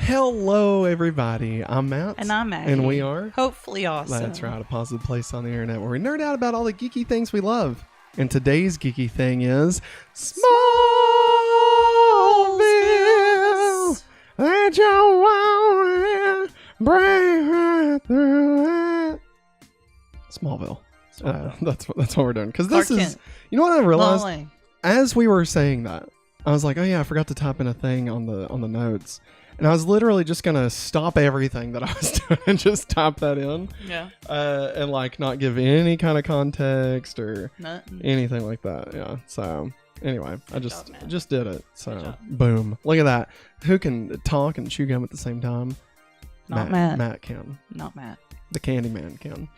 Hello, everybody. I'm Matt. And I'm Maggie. And we are Hopefully Awesome. That's right, a positive place on the internet where we nerd out about all the geeky things we love. And today's geeky thing is Smallville. That you want to break right through it. Smallville. That's what we're doing. Because this is, you know what I realized? As we were saying that, I was like, oh yeah, I forgot to type in a thing on the notes. And I was literally just going to stop everything that I was doing and just type that in. Yeah. And like not give any kind of context or anything like that. Yeah. So anyway, I just did it. So boom. Look at that. Who can talk and chew gum at the same time? Not Matt. Matt can. Not Matt. The Candyman can.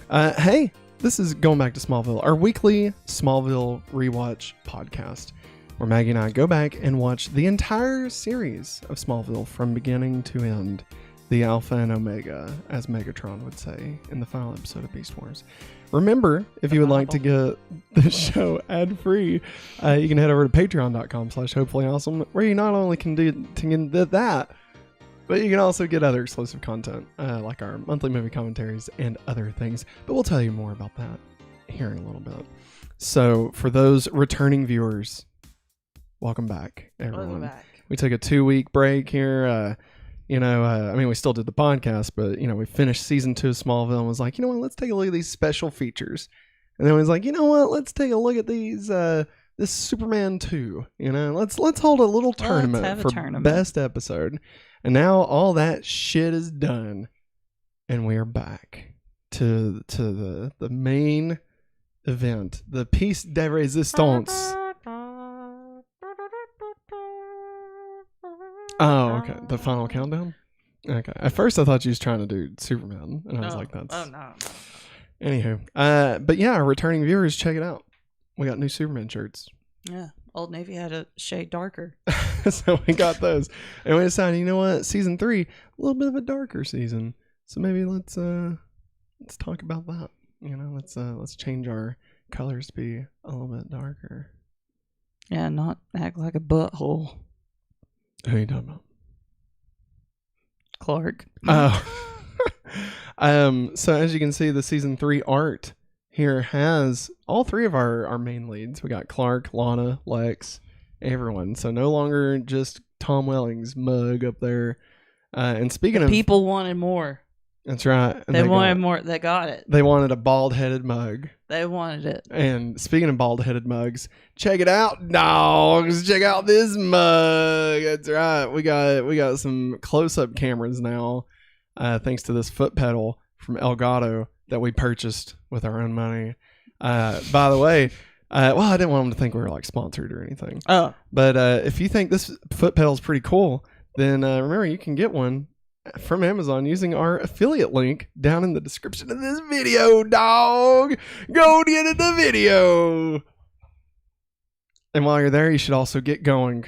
Hey, this is Going Back to Smallville, our weekly Smallville Rewatch podcast, where Maggie and I go back and watch the entire series of Smallville from beginning to end. The Alpha and Omega, as Megatron would say in the final episode of Beast Wars. Remember, if you would like to get the show ad-free, you can head over to patreon.com/hopefullyawesome, where you not only can do that, but you can also get other exclusive content, like our monthly movie commentaries and other things. But we'll tell you more about that here in a little bit. So, for those returning viewers, welcome back, everyone. Welcome back. We took a 2-week break here. I mean, we still did the podcast, but, we finished season 2 of Smallville and was like, you know what, let's take a look at these special features. And then we was like, you know what, let's take a look at these, this Superman 2, let's hold a little tournament for best episode. And now all that shit is done. And we are back to the main event, the piece de resistance. Oh, okay. The final countdown? Okay. At first I thought you was trying to do Superman. And I was like, that's... Oh, no. Anywho. But yeah, returning viewers, check it out. We got new Superman shirts. Yeah. Old Navy had a shade darker. So we got those. And we decided, you know what? Season 3, a little bit of a darker season. So maybe let's talk about that. Let's change our colors to be a little bit darker. Yeah, not act like a butthole. Who are you talking about? Clark. Oh. So as you can see, the season 3 art here has all 3 of our main leads. We got Clark, Lana, Lex, everyone. So no longer just Tom Welling's mug up there. And speaking of... People wanted more. That's right. And they wanted more. They got it. They wanted a bald-headed mug. They wanted it. And speaking of bald-headed mugs, check it out, dogs. Check out this mug. That's right. We got some close-up cameras now, thanks to this foot pedal from Elgato that we purchased with our own money. By the way, well, I didn't want them to think we were like sponsored or anything. Oh. But if you think this foot pedal is pretty cool, then remember you can get one from Amazon using our affiliate link down in the description of this video, dog. Go get in the video. And while you're there, you should also get going.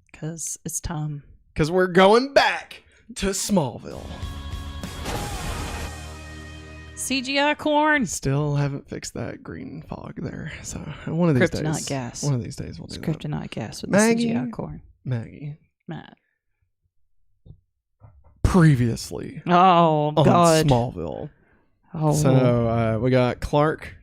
Because it's time. Because we're going back to Smallville. CGI corn. Still haven't fixed that green fog there. So one of these days. Kryptonite gas. One of these days we'll do that. Kryptonite gas with Maggie, the CGI corn. Maggie. Matt. Previously on Smallville. Oh. So we got Clark.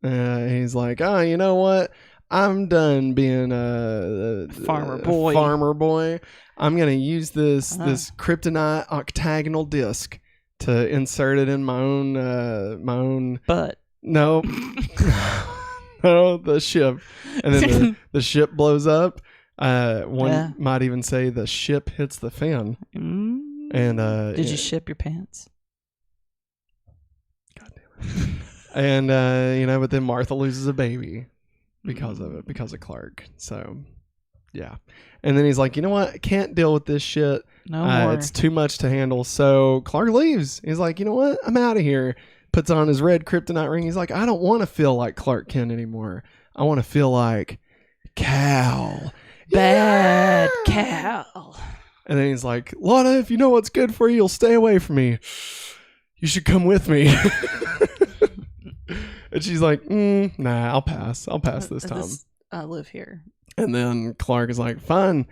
He's like, oh, you know what? I'm done being a farmer boy. I'm gonna use this kryptonite octagonal disc to insert it in my own butt. No, no, the ship, and then the ship blows up. One might even say the ship hits the fan. And did you ship your pants? God damn it. And but then Martha loses a baby because of it, because of Clark. So yeah. And then he's like, you know what? I can't deal with this shit. No more. It's too much to handle. So Clark leaves. He's like, you know what? I'm out of here. Puts on his red kryptonite ring. He's like, I don't want to feel like Clark Kent anymore. I want to feel like KAL. Bad KAL. And then he's like, Lana, if you know what's good for you, you'll stay away from me. You should come with me. And she's like, nah, I'll pass. I'll pass this time. I live here. And then Clark is like, fine.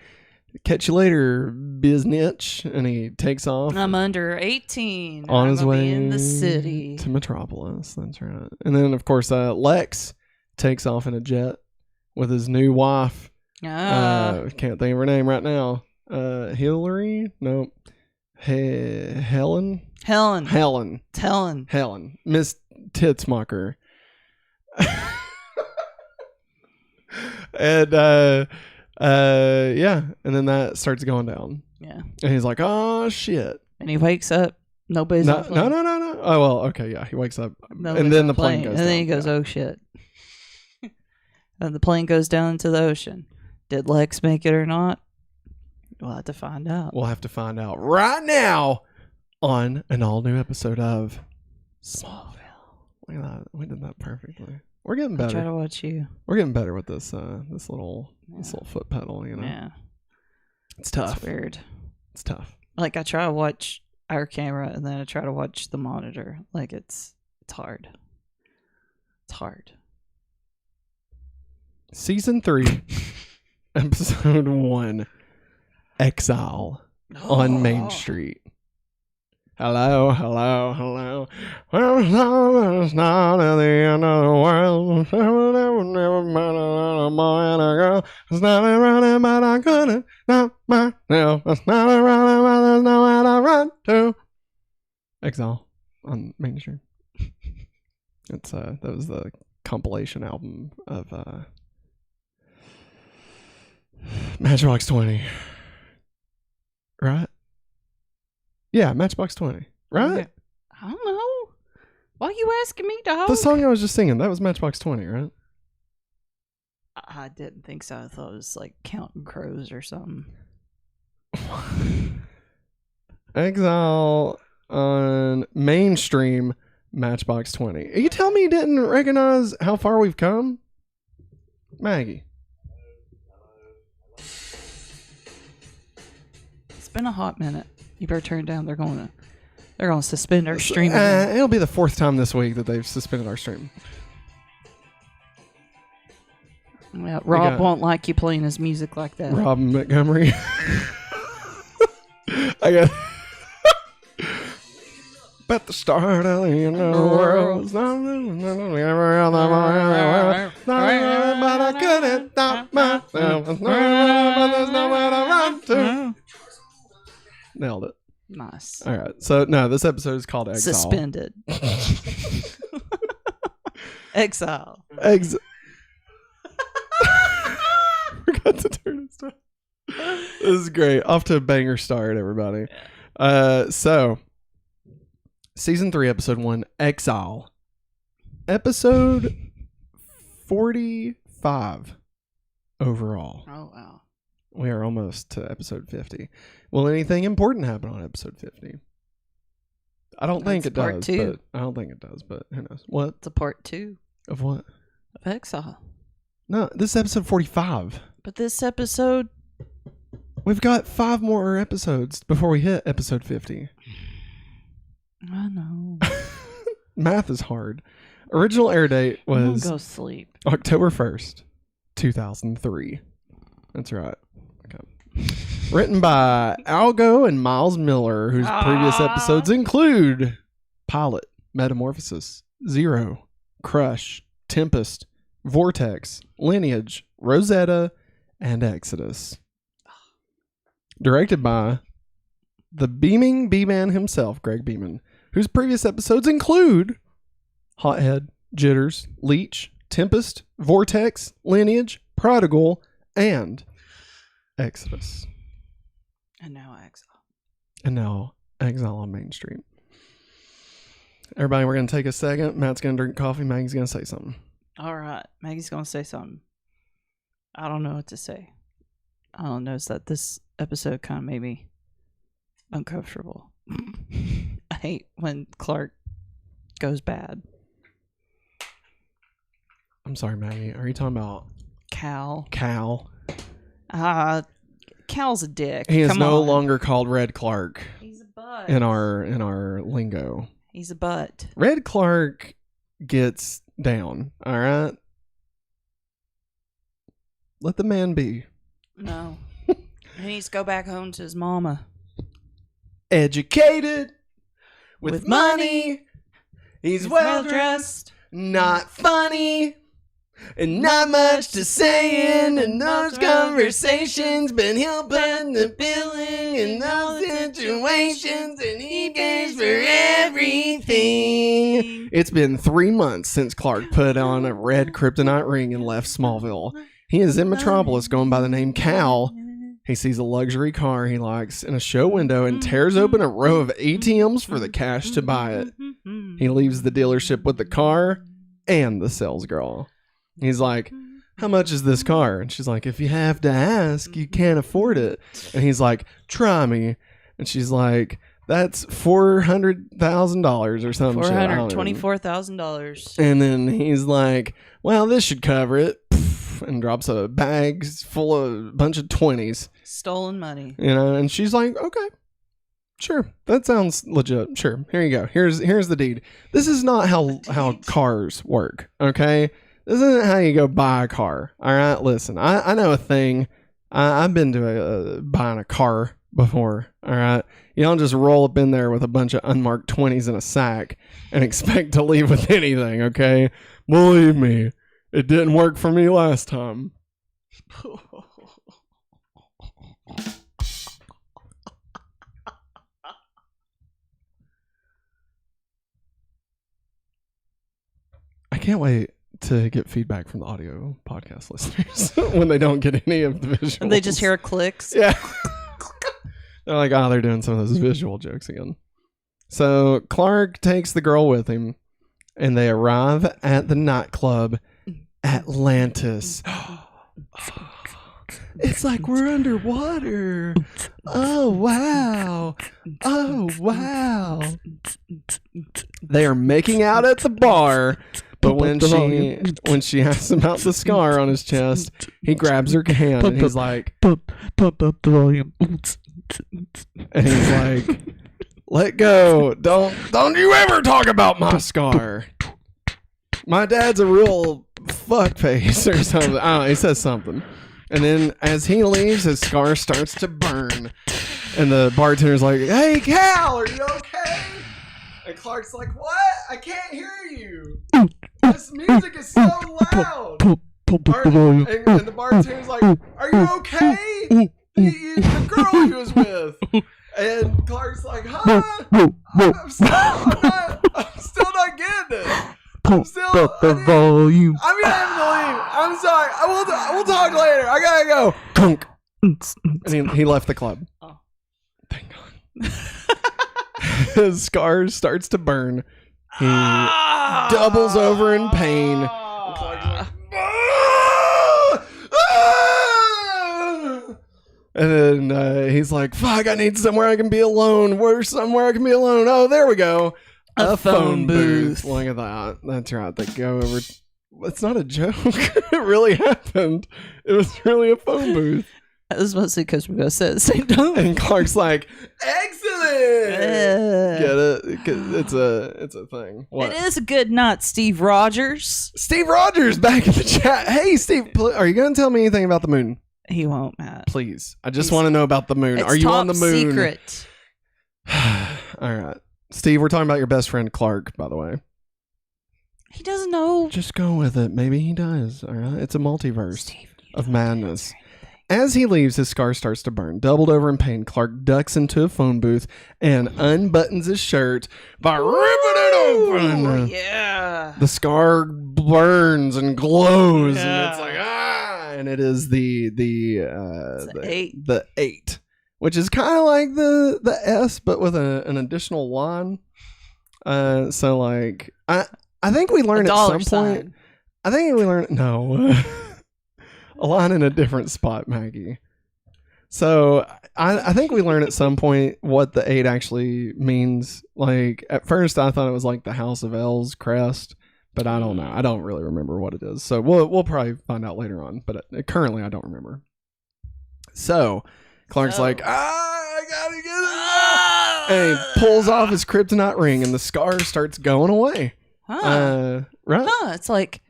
catch you later, biznitch. And he takes off. I'm under 18. On his way in the city to Metropolis. That's right. And then, of course, Lex takes off in a jet with his new wife. Can't think of her name right now. Hillary? Nope. Helen. Miss Titsmucker. And yeah, and then that starts going down. Yeah. And he's like, "Oh shit!" And he wakes up. Nobody's on the plane. No. Oh well, okay, yeah. He wakes up, Nobody's and then on the plane goes. And down. then he goes, "Oh shit!" And the plane goes down into the ocean. Did Lex make it or not? We'll have to find out. We'll have to find out right now on an all-new episode of Smallville. Look at that. We did that perfectly. We're getting better. I try to watch you. We're getting better with this little foot pedal, you know. Yeah. It's tough. It's weird. It's tough. Like I try to watch our camera and then I try to watch the monitor. Like it's hard. It's hard. Season 3, episode 1, Exile on Main Street. Hello. Well, it's not at the end of the world. Never met a boy and a girl. It's not running, but I couldn't. Not myself. It's not running, but there's nowhere to run to. Exile on Main Street. It's that was the compilation album of Matchbox 20. Right? Yeah, Matchbox 20. Right? Yeah. I don't know. Why are you asking me, dog? The song I was just singing, that was Matchbox 20, right? I didn't think so. I thought it was like Counting Crows or something. Exile on mainstream Matchbox 20. Are you telling me you didn't recognize how far we've come? Maggie. It's been a hot minute. You better turn it down. They're going to suspend our streaming. It'll be the 4th time this week that they've suspended our stream. Well, Rob won't like you playing his music like that. Rob Montgomery. I got at the start of the end of the world. But I couldn't stop myself. There's nowhere to run to. Nailed it. Nice. All right. So, no, this episode is called Exile. Suspended. Exile. Forgot to turn it down. This is great. Off to a banger start, everybody. So, Season 3, Episode 1, Exile. Episode 45 overall. Oh, wow. We are almost to episode 50. Will anything important happen on episode 50? I don't think it does. But I don't think it does, but who knows? What? It's a part 2. Of what? Of Exile. No, this is episode 45. But this episode... We've got 5 more episodes before we hit episode 50. I know. Math is hard. Original air date was... Go sleep. October 1st, 2003. That's right. Okay. Written by Algo and Miles Miller, whose previous episodes include Pilot, Metamorphosis, Zero, Crush, Tempest, Vortex, Lineage, Rosetta, and Exodus. Directed by the beaming B-Man himself, Greg Beeman, whose previous episodes include Hothead, Jitters, Leech, Tempest, Vortex, Lineage, Prodigal, and Exodus. And now Exile on Main Street. Everybody, we're going to take a second. Matt's going to drink coffee. Maggie's going to say something. All right. Maggie's going to say something. I don't know what to say. I don't know. It's that this episode kind of made me uncomfortable. I hate when Clark goes bad. I'm sorry, Maggie. Are you talking about KAL? KAL. KAL's a dick. He is no longer called Red Clark. He's a butt. In our lingo. He's a butt. Red Clark gets down. All right. Let the man be. No. He needs to go back home to his mama. Educated, with money. He's well dressed, not funny, and not much to say in those conversations, but he'll put the billing in those situations, and he pays for everything. It's been 3 months since Clark put on a red kryptonite ring and left Smallville. He is in Metropolis going by the name KAL. He sees a luxury car he likes in a show window and tears open a row of ATMs for the cash to buy it. He leaves the dealership with the car and the sales girl. He's like, how much is this car? And she's like, if you have to ask, you can't afford it. And he's like, try me. And she's like, that's $400,000 or something. $424,000. And then he's like, well, this should cover it. And drops a bag full of a bunch of 20s. Stolen money. You know, and she's like, okay, sure. That sounds legit. Sure. Here you go. Here's the deed. This is not how cars work, okay? This isn't how you go buy a car. All right, listen. I know a thing. I've been to buying a car before. All right. You don't just roll up in there with a bunch of unmarked 20s in a sack and expect to leave with anything, okay? Believe me. It didn't work for me last time. I can't wait to get feedback from the audio podcast listeners when they don't get any of the visuals. And they just hear clicks. Yeah. They're like, oh, they're doing some of those visual jokes again. So Clark takes the girl with him, and they arrive at the nightclub Atlantis. It's like we're underwater. Oh, wow. Oh, wow. They are making out at the bar, but when she asks him about the scar on his chest, he grabs her hand and he's like, pump up the volume. And he's like, let go. Don't you ever talk about my scar. My dad's a real fuckface or something. I don't know, he says something. And then as he leaves, his scar starts to burn. And the bartender's like, hey, KAL, are you okay? And Clark's like, what? I can't hear you. This music is so loud. And the bartender's like, are you okay? The girl he was with. And Clark's like, huh? I'm still not getting it. The volume. I mean, I have to leave. I'm sorry. We'll talk later. I gotta go. Kunk. And he left the club. Oh. Thank God. His scar starts to burn. He doubles over in pain. And then he's like, fuck, I need somewhere I can be alone. Where's somewhere I can be alone? Oh, there we go. A phone booth. Look at that. That's right. They go over. It's not a joke. It really happened. It was really a phone booth. That was mostly because we both said at the same time. And Clark's like, excellent. Get it? It's a thing. What? It is a good night, Steve Rogers. Steve Rogers back in the chat. Hey, Steve, are you going to tell me anything about the moon? He won't, Matt. Please. I just want to know about the moon. It's are you on the moon? Secret. All right. Steve, we're talking about your best friend Clark, by the way. He doesn't know. Just go with it. Maybe he does. All right. It's a multiverse of madness. As he leaves, his scar starts to burn. Doubled over in pain, Clark ducks into a phone booth and unbuttons his shirt by ripping it open. Oh, yeah. The scar burns and glows, and it's like, and it is the 8. The 8. Which is kind of like the S, but with an additional line. So like, I think we learned at some point. I think we learned a line in a different spot, Maggie. So I think we learned at some point what the 8 actually means. Like at first, I thought it was like the House of L's crest, but I don't know. I don't really remember what it is. So we'll probably find out later on. But currently, I don't remember. So. Clark's like, I gotta get it. And he pulls off his kryptonite ring and the scar starts going away. Right? It's like,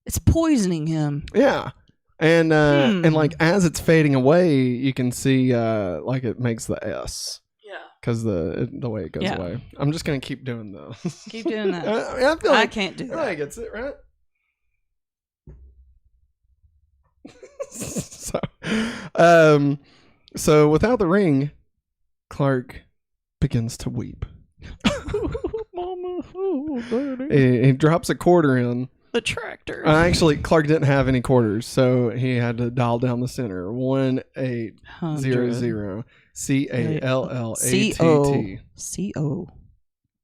it's poisoning him. Yeah. And like as it's fading away, you can see like it makes the S. Yeah. Because the way it goes away. I'm just gonna keep doing this. Keep doing that. I feel like I can't do that. I gets it right. So without the ring, Clark begins to weep. Mama, daddy. He drops a quarter in. The tractor. Actually, Clark didn't have any quarters, so he had to dial down the center. 1800 CALLATT. CO.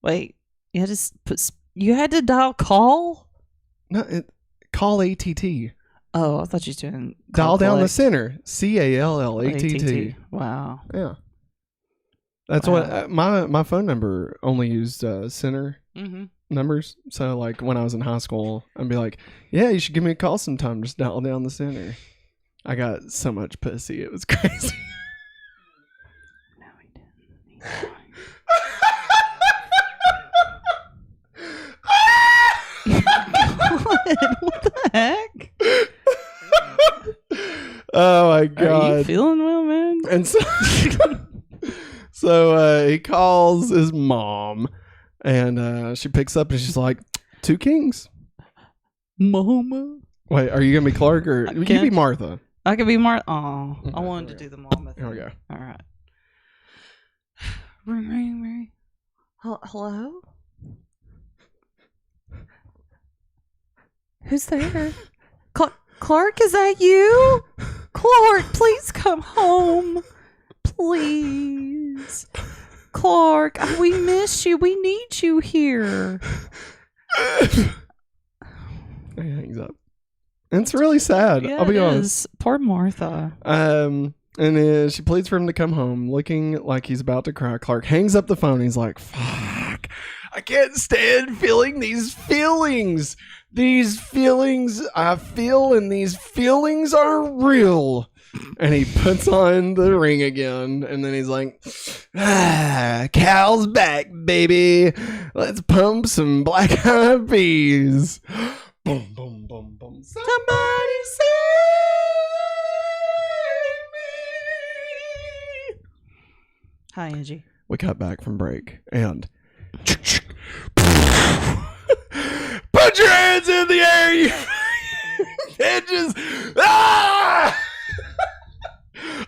Wait, you had to dial call? No, call ATT. Oh, I thought you were doing dial down the center. CALLATT. Wow. Yeah. That's what my phone number only used center numbers. So like when I was in high school, I'd be like, "Yeah, you should give me a call sometime. Just dial down the center." I got so much pussy, it was crazy. No, he didn't. What the heck? Oh my god! Are you feeling well, man? And so he calls his mom, and she picks up and she's like, 2 kings. Mama. Wait, are you gonna be Clark or you can be Martha? I could be Martha. Oh, I wanted to do the mama thing. Here we go. All right. Ring. Hello? Who's there? Clark, is that you? Clark, please come home. Please. Clark, we miss you. We need you here. He hangs up. It's really sad. Yeah, I'll be honest. Poor Martha. And she pleads for him to come home, looking like he's about to cry. Clark hangs up the phone. He's like, "Fuck! I can't stand feeling these feelings. These feelings I feel, and these feelings are real." And he puts on the ring again, and then he's like, "Cal's back, baby. Let's pump some black eyed peas." Boom, boom, boom, boom. Somebody save me. Hi, Angie. We got back from break, and put your hands in the air, you bitches. Ah!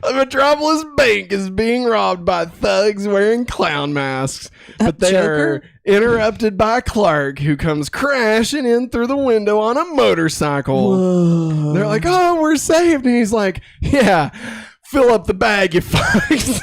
A Metropolis bank is being robbed by thugs wearing clown masks, but they are interrupted by Clark, who comes crashing in through the window on a motorcycle. Whoa. They're like, "Oh, we're saved," and he's like, "Yeah, fill up the bag, you fucks.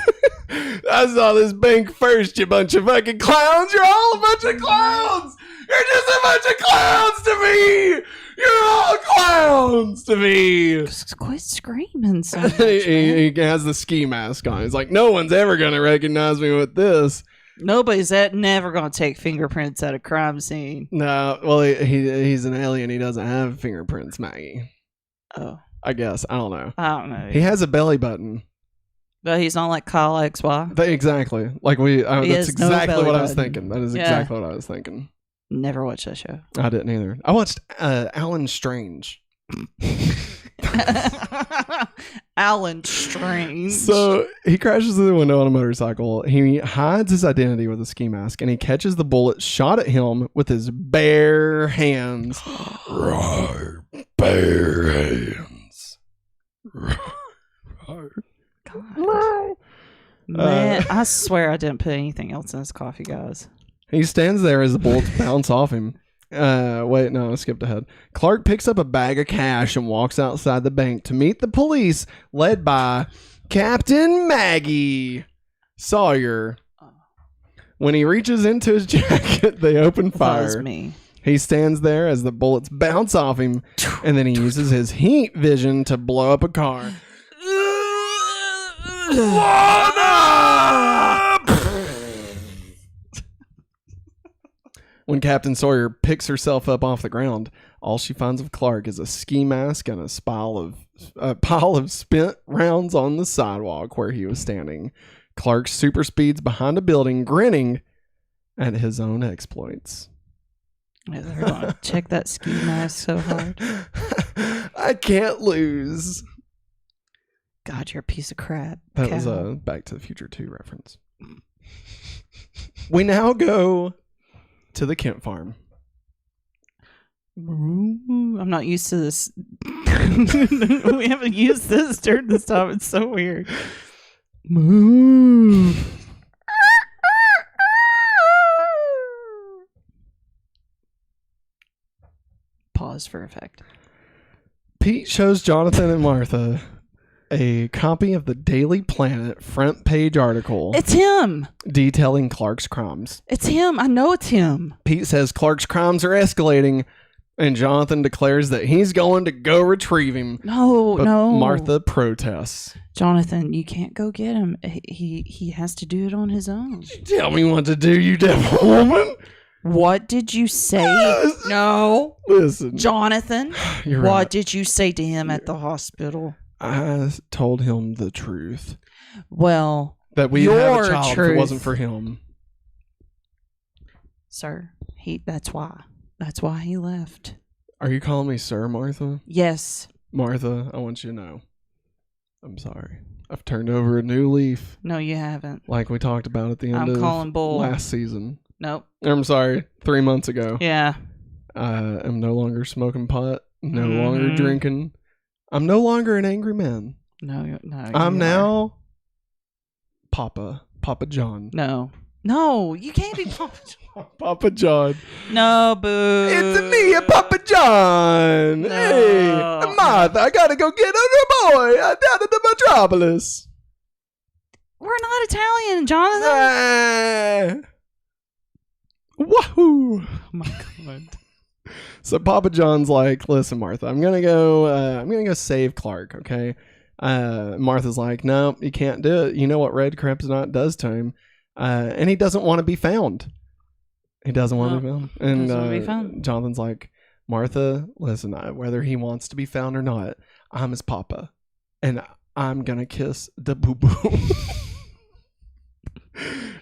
I saw this bank first, you bunch of fucking clowns. You're all a bunch of clowns. You're just a bunch of clowns to me. You're all clowns to me." Quit screaming so much, he has the ski mask on. He's like, "No one's ever going to recognize me with this." Nobody's never going to take fingerprints at a crime scene. No, well, he's an alien. He doesn't have fingerprints, Maggie. Oh. I guess. I don't know. I don't know. He has a belly button. But he's not like Kyle XY. Exactly. Like that's exactly what I was thinking. That is exactly what I was thinking. Never watched that show. I didn't either. I watched Alan Strange. Alan Strange. So he crashes through the window on a motorcycle. He hides his identity with a ski mask, and he catches the bullet shot at him with his bare hands. Bare hands. God. Man, I swear I didn't put anything else in this coffee, guys. He stands there as the bullets bounce off him. Wait, no, I skipped ahead. Clark picks up a bag of cash and walks outside the bank to meet the police, led by Captain Maggie Sawyer. When he reaches into his jacket, they open fire. That was me. He stands there as the bullets bounce off him, and then he uses his heat vision to blow up a car. When Captain Sawyer picks herself up off the ground, all she finds of Clark is a ski mask and a pile of spent rounds on the sidewalk where he was standing. Clark super speeds behind a building, grinning at his own exploits. They're going to check that ski mask so hard. I can't lose. God, you're a piece of crap. That was a Back to the Future 2 reference. We now go to the Kent farm. I'm not used to this. We haven't used this during this time. It's so weird. Moo. Pause for effect. Pete shows Jonathan and Martha a copy of the Daily Planet front page article. It's him. Detailing Clark's crimes. It's him. I know it's him. Pete says Clark's crimes are escalating, and Jonathan declares that he's going to go retrieve him. No. Martha protests. Jonathan, you can't go get him. He has to do it on his own. Tell me what to do, you devil woman. What did you say? No. Listen. Jonathan, You're what right. did you say to him at the hospital? I told him the truth. Well, That we your have a child if truth. it wasn't for him. Sir, that's why. That's why he left. Are you calling me sir, Martha? Yes. Martha, I want you to know. I'm sorry. I've turned over a new leaf. No, you haven't. Like we talked about at the end of calling bull. last season. Nope. I'm sorry, 3 months ago. Yeah. I am no longer smoking pot, no longer drinking. I'm no longer an angry man. No. I'm now Papa John. No, you can't be Papa John. Papa John. No, boo. It's me, Papa John. No. Hey, Martha, I gotta go get a boy down in the metropolis. We're not Italian, Jonathan. Wahoo! Oh my God. So Papa John's like, listen, Martha, I'm gonna go save Clark, okay? Martha's like, no, you can't do it. You know what Red Kryptonite does to him, and he doesn't want to be found. He doesn't want to be found. And Jonathan's like, Martha, listen, whether he wants to be found or not, I'm his papa, and I'm gonna kiss the boo boo.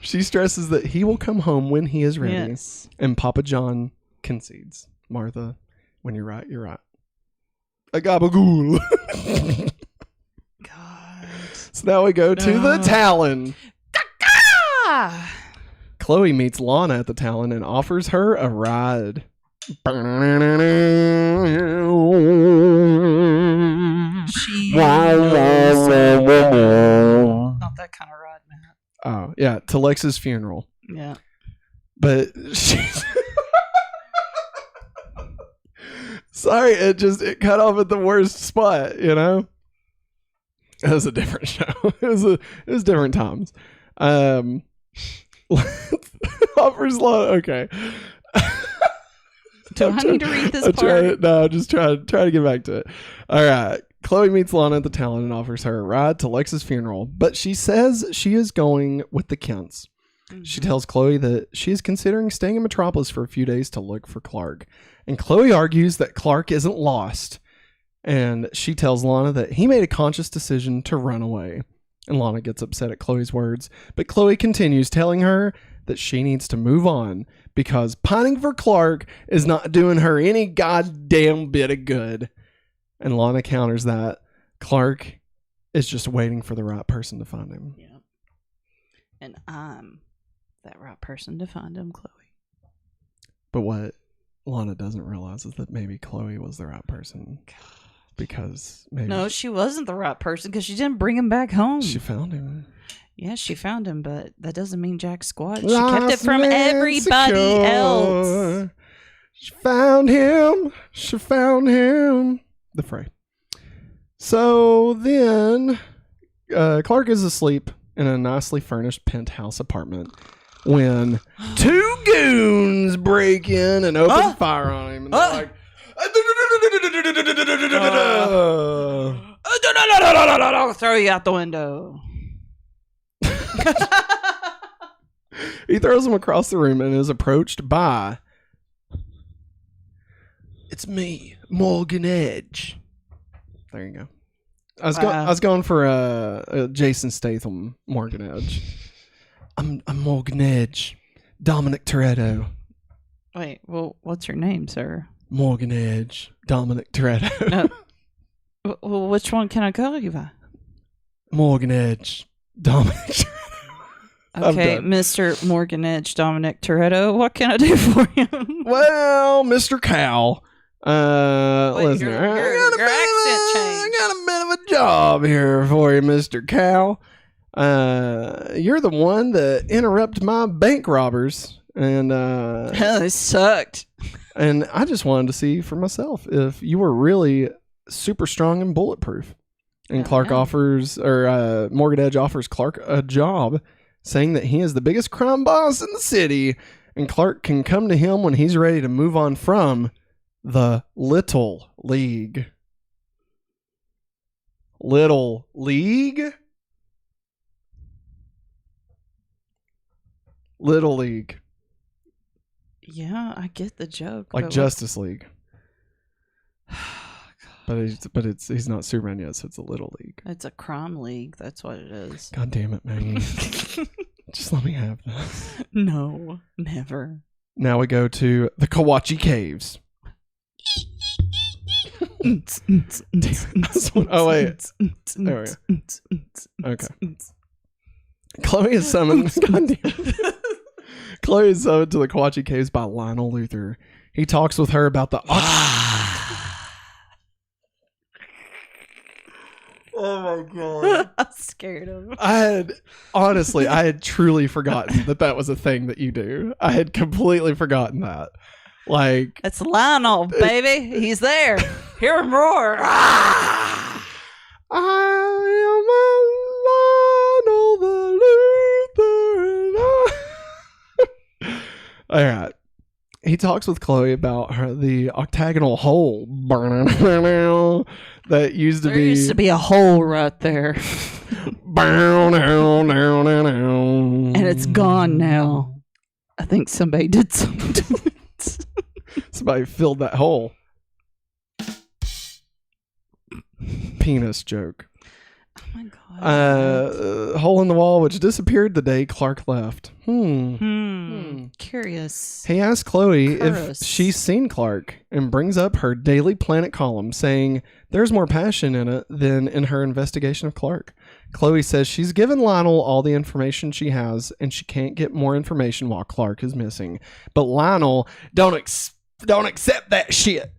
She stresses that he will come home when he is ready, Yes. and Papa John concedes. Martha, when you're right, you're right. A gabagool. God. So now we go to the Talon. Chloe meets Lana at the Talon and offers her a ride. She not that kind of ride, Matt. Oh, yeah, to Lex's funeral. Yeah. But she's... Sorry, it cut off at the worst spot, you know? It was a different show. It was different times. Offers Lana. Okay. Do I need to read this part? Just try to get back to it. All right. Chloe meets Lana at the Talon and offers her a ride to Lex's funeral, but she says she is going with the Kents. Mm-hmm. She tells Chloe that she is considering staying in Metropolis for a few days to look for Clark. And Chloe argues that Clark isn't lost. And she tells Lana that he made a conscious decision to run away. And Lana gets upset at Chloe's words, but Chloe continues, telling her that she needs to move on because pining for Clark is not doing her any goddamn bit of good. And Lana counters that Clark is just waiting for the right person to find him. Yeah. And I'm that right person to find him, Chloe. But what Lana doesn't realize is that maybe Chloe was the right person. Because maybe... No, she wasn't the right person because she didn't bring him back home. She found him. Yeah, she found him, but that doesn't mean jack squat. She kept it from everybody else. She found him. She found him. The Fray. So then Clark is asleep in a nicely furnished penthouse apartment when two goons break in and open fire on him. And they're like, I'll throw you out the window. He throws him across the room and is approached by... It's me, Morgan Edge. There you go. I was going for a Jason Statham Morgan Edge. I'm Morgan Edge, Dominic Toretto. Wait, well, what's your name, sir? Morgan Edge, Dominic Toretto. No. Well, which one can I call you by? Morgan Edge, Dominic Toretto. Okay, Mr. Morgan Edge, Dominic Toretto. What can I do for you? Well, Mr. KAL. Listen, your accent changed. I got a bit of a job here for you, Mr. KAL. You're the one that interrupted my bank robbers, and They sucked. And I just wanted to see for myself if you were really super strong and bulletproof. And Morgan Edge offers Clark a job, saying that he is the biggest crime boss in the city, and Clark can come to him when he's ready to move on from the Little League. Little League? Little League. Yeah, I get the joke. Like Justice League. But he's not Superman yet, so it's a Little League. It's a crime league. That's what it is. God damn it, Maggie. Just let me have that. No, never. Now we go to the Kawachi Caves. Oh, wait. There we go. Okay. Chloe is summoned. God damn it. Chloe is summoned to the Kawachi Caves by Lionel Luthor. He talks with her about the... Oh my god. I'm scared of him. I had truly forgotten that was a thing that you do. I had completely forgotten that. Like, it's Lionel, baby. He's there. Hear him roar. I am a Lionel the Luthor. All right. He talks with Chloe about the octagonal hole that used to there used to be a hole right there. And it's gone now. I think somebody did something to it. Somebody filled that hole. Penis joke. Oh my god. Hole in the wall which disappeared the day Clark left. Curious. He asks Chloe if she's seen Clark and brings up her Daily Planet column, saying there's more passion in it than in her investigation of Clark. Chloe says she's given Lionel all the information she has and she can't get more information while Clark is missing. But Lionel don't accept that shit.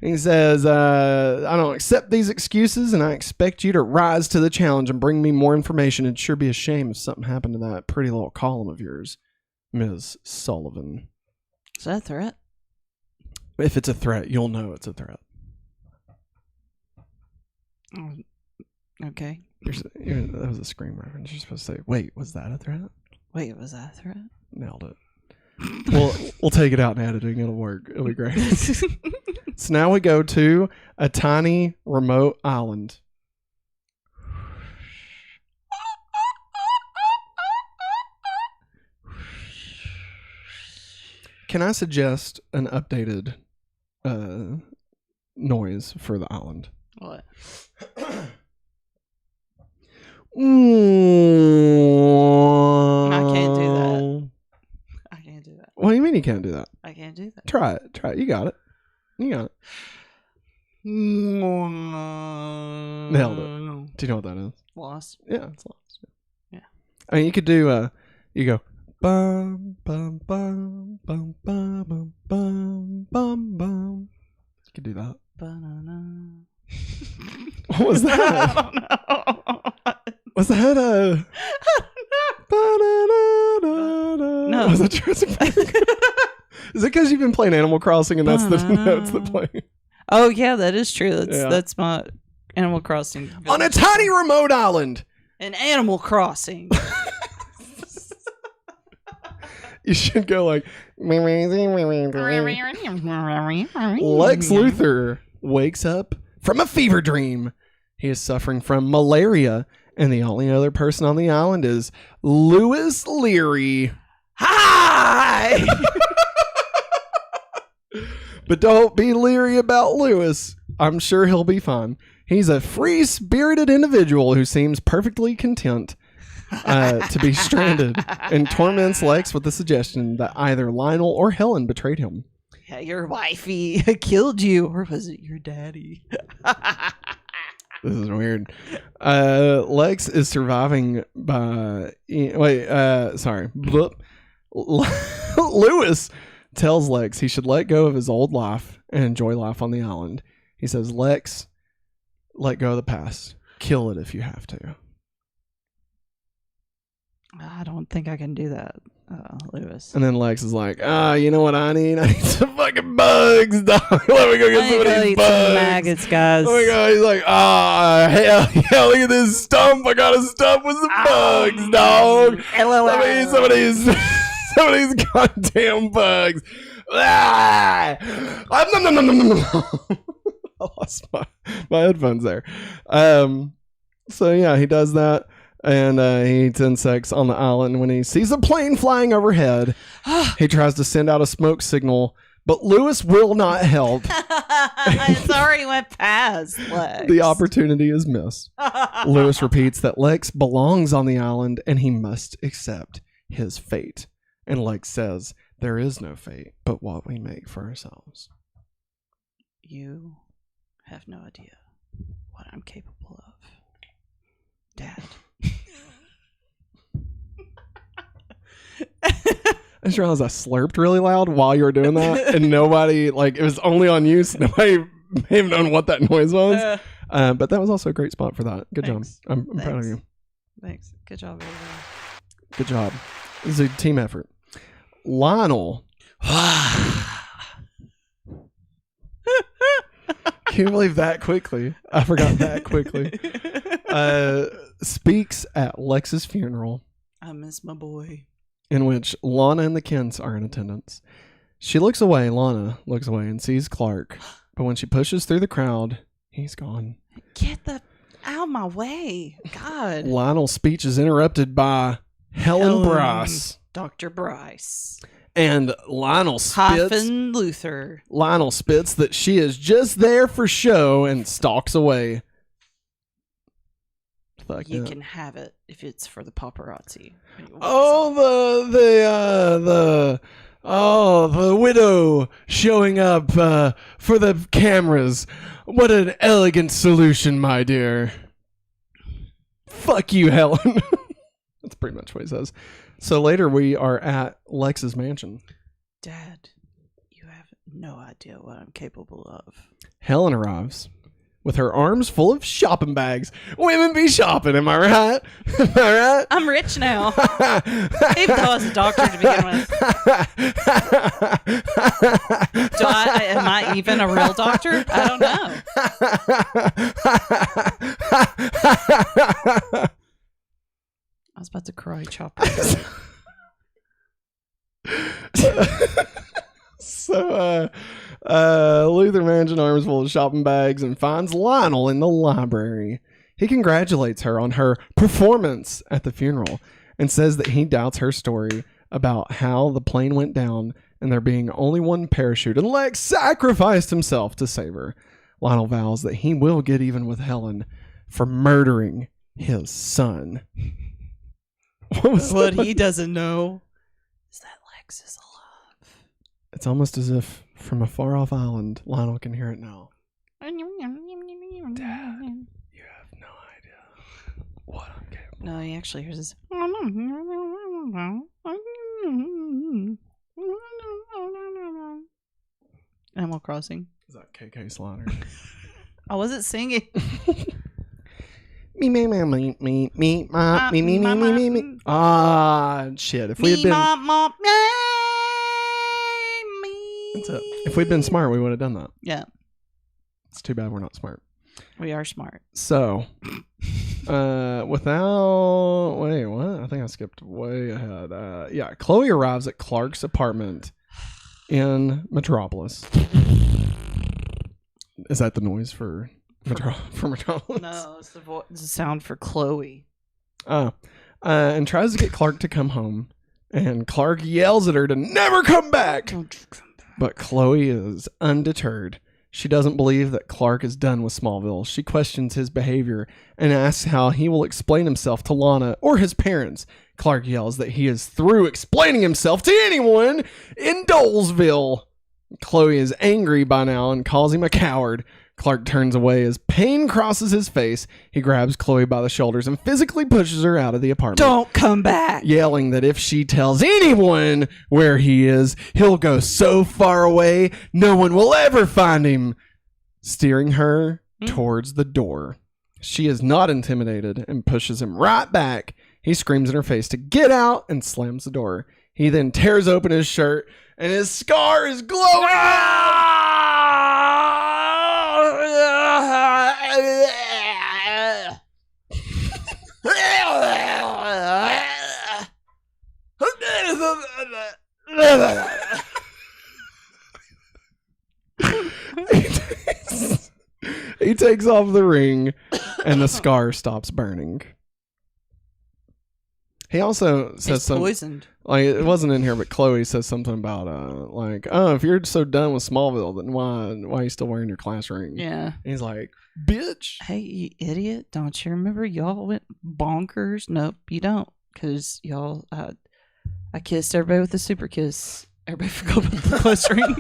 He says, I don't accept these excuses and I expect you to rise to the challenge and bring me more information. It'd sure be a shame if something happened to that pretty little column of yours, Ms. Sullivan. Is that a threat? If it's a threat, you'll know it's a threat. Okay. That was a Scream reference. You're supposed to say, wait, was that a threat? Wait, was that a threat? Nailed it. We'll take it out in editing. It'll work. It'll be great. So now we go to a tiny remote island. Can I suggest an updated noise for the island? What? I can't do that. I can't do that. What do you mean you can't do that? I can't do that. Try it. You got it. Nailed it. Do you know what that is? Lost. Yeah, it's lost. Yeah. I mean, you could do, you go, bum, bum, bum, bum, bum, bum, bum, bum, bum. You could do that. Banana. What was that? I don't know. Was that a... No. Was that Jurassic Park? Is it because you've been playing Animal Crossing and that's the notes that play? Oh, yeah, that is true. That's my Animal Crossing. On a tiny remote island. An Animal Crossing. You should go like... Lex Luthor wakes up from a fever dream. He is suffering from malaria, and the only other person on the island is Louis Leary. Hi! But don't be leery about Louis. I'm sure he'll be fine. He's a free-spirited individual who seems perfectly content to be stranded and torments Lex with the suggestion that either Lionel or Helen betrayed him. Yeah, your wifey killed you, or was it your daddy? This is weird. Lex is surviving by... sorry. Lewis tells Lex he should let go of his old life and enjoy life on the island. He says, Lex, let go of the past. Kill it if you have to. I don't think I can do that, Lewis. And then Lex is like, you know what I need? I need some fucking bugs, dog. Let me go get some of these bugs. Some maggots, guys. Oh my god, he's like, hell yeah, look at this stump. I got a stump with some bugs, dog. Let me eat some of these, some of these goddamn bugs. I lost my headphones there. So yeah, he does that. And he eats insects on the island. When he sees a plane flying overhead, he tries to send out a smoke signal, but Lewis will not help. It's already went past Lex. The opportunity is missed. Lewis repeats that Lex belongs on the island and he must accept his fate. And Lex says, there is no fate but what we make for ourselves. You have no idea what I'm capable of, Dad. I just realized I slurped really loud while you were doing that, and nobody, like, it was only on you, so nobody may have known what that noise was. But that was also a great spot for that. Good Thanks. job. I'm proud of you. Thanks. Good job, everybody. Good job. This is a team effort. Lionel. Can you believe that quickly? I forgot that quickly. Speaks at Lex's funeral. I miss my boy. In which Lana and the Kents are in attendance. She looks away, Lana looks away and sees Clark. But when she pushes through the crowd, he's gone. Get the out of my way. God. Lionel's speech is interrupted by Helen Bryce. Dr. Bryce. And Lionel spits. Luthor. Lionel spits that she is just there for show and stalks away. Fuck you that. can have it if it's for the paparazzi. Oh, the widow showing up for the cameras. What an elegant solution, my dear. Fuck you, Helen. That's pretty much what he says. So later we are at Lex's mansion. Dad, you have no idea what I'm capable of. Helen arrives with her arms full of shopping bags. Women be shopping, am I right? Am I right? I'm rich now. Even though I was a doctor to begin with. Am I even a real doctor? I don't know. I was about to cry, Chopper. So, Luthor mansion, arms full of shopping bags, and finds Lionel in the library. He congratulates her on her performance at the funeral and says that he doubts her story about how the plane went down and there being only one parachute, and Lex sacrificed himself to save her. Lionel vows that he will get even with Helen for murdering his son. What he doesn't know is that Lex is alive. It's almost as if from a far off island, Lionel can hear it now. Dad, you have no idea what I'm capable. No, he actually hears this. Animal Crossing. Is that KK Slaughter? I wasn't singing. Me. Ah, shit. If we had been, that's it. If we'd been smart, we would have done that. Yeah. It's too bad we're not smart. We are smart. So, wait, what? I think I skipped way ahead. Yeah, Chloe arrives at Clark's apartment in Metropolis. Is that the noise for Metropolis? No, it's the sound for Chloe. And tries to get Clark to come home, and Clark yells at her to never come back. Don't you come back. But Chloe is undeterred. She doesn't believe that Clark is done with Smallville. She questions his behavior and asks how he will explain himself to Lana or his parents. Clark yells that he is through explaining himself to anyone in Dolesville. Chloe is angry by now and calls him a coward. Clark turns away as pain crosses his face. He grabs Chloe by the shoulders and physically pushes her out of the apartment. Don't come back! Yelling that if she tells anyone where he is, he'll go so far away, no one will ever find him. Steering her towards the door. She is not intimidated and pushes him right back. He screams in her face to get out and slams the door. He then tears open his shirt and his scar is glowing. He takes off the ring and the scar stops burning. He also says something poisoned. Like, it wasn't in here, but Chloe says something about if you're so done with Smallville, then why are you still wearing your class ring? Yeah. And he's like, bitch. Hey, you idiot! Don't you remember y'all went bonkers? Nope, you don't, because y'all. I kissed everybody with a super kiss. Everybody forgot about the class rings.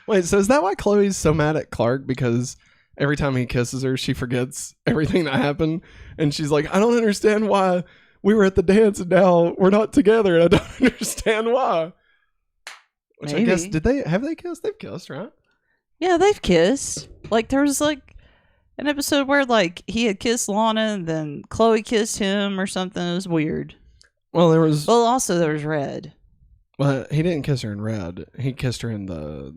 Wait, so is that why Chloe's so mad at Clark? Because every time he kisses her, she forgets everything that happened. And she's like, I don't understand why we were at the dance and now we're not together. And I don't understand why. Which Maybe. I guess, have they kissed? They've kissed, right? Yeah, they've kissed. Like, there was like an episode where like he had kissed Lana and then Chloe kissed him or something. It was weird. Well, there was... Well, also there was Red. Well, he didn't kiss her in Red. He kissed her in the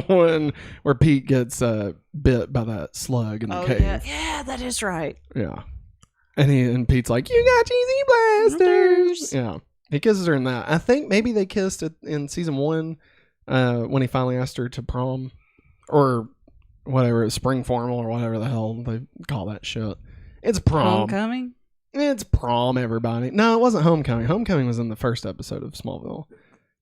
one where Pete gets bit by that slug in the cave. Yeah, that is right. Yeah. And Pete's like, you got cheesy blasters. Yeah. He kisses her in that. I think maybe they kissed in season 1 when he finally asked her to prom or whatever, spring formal or whatever the hell they call that shit. It's prom. Homecoming? It's prom, everybody. No, it wasn't Homecoming. Homecoming was in the first episode of Smallville.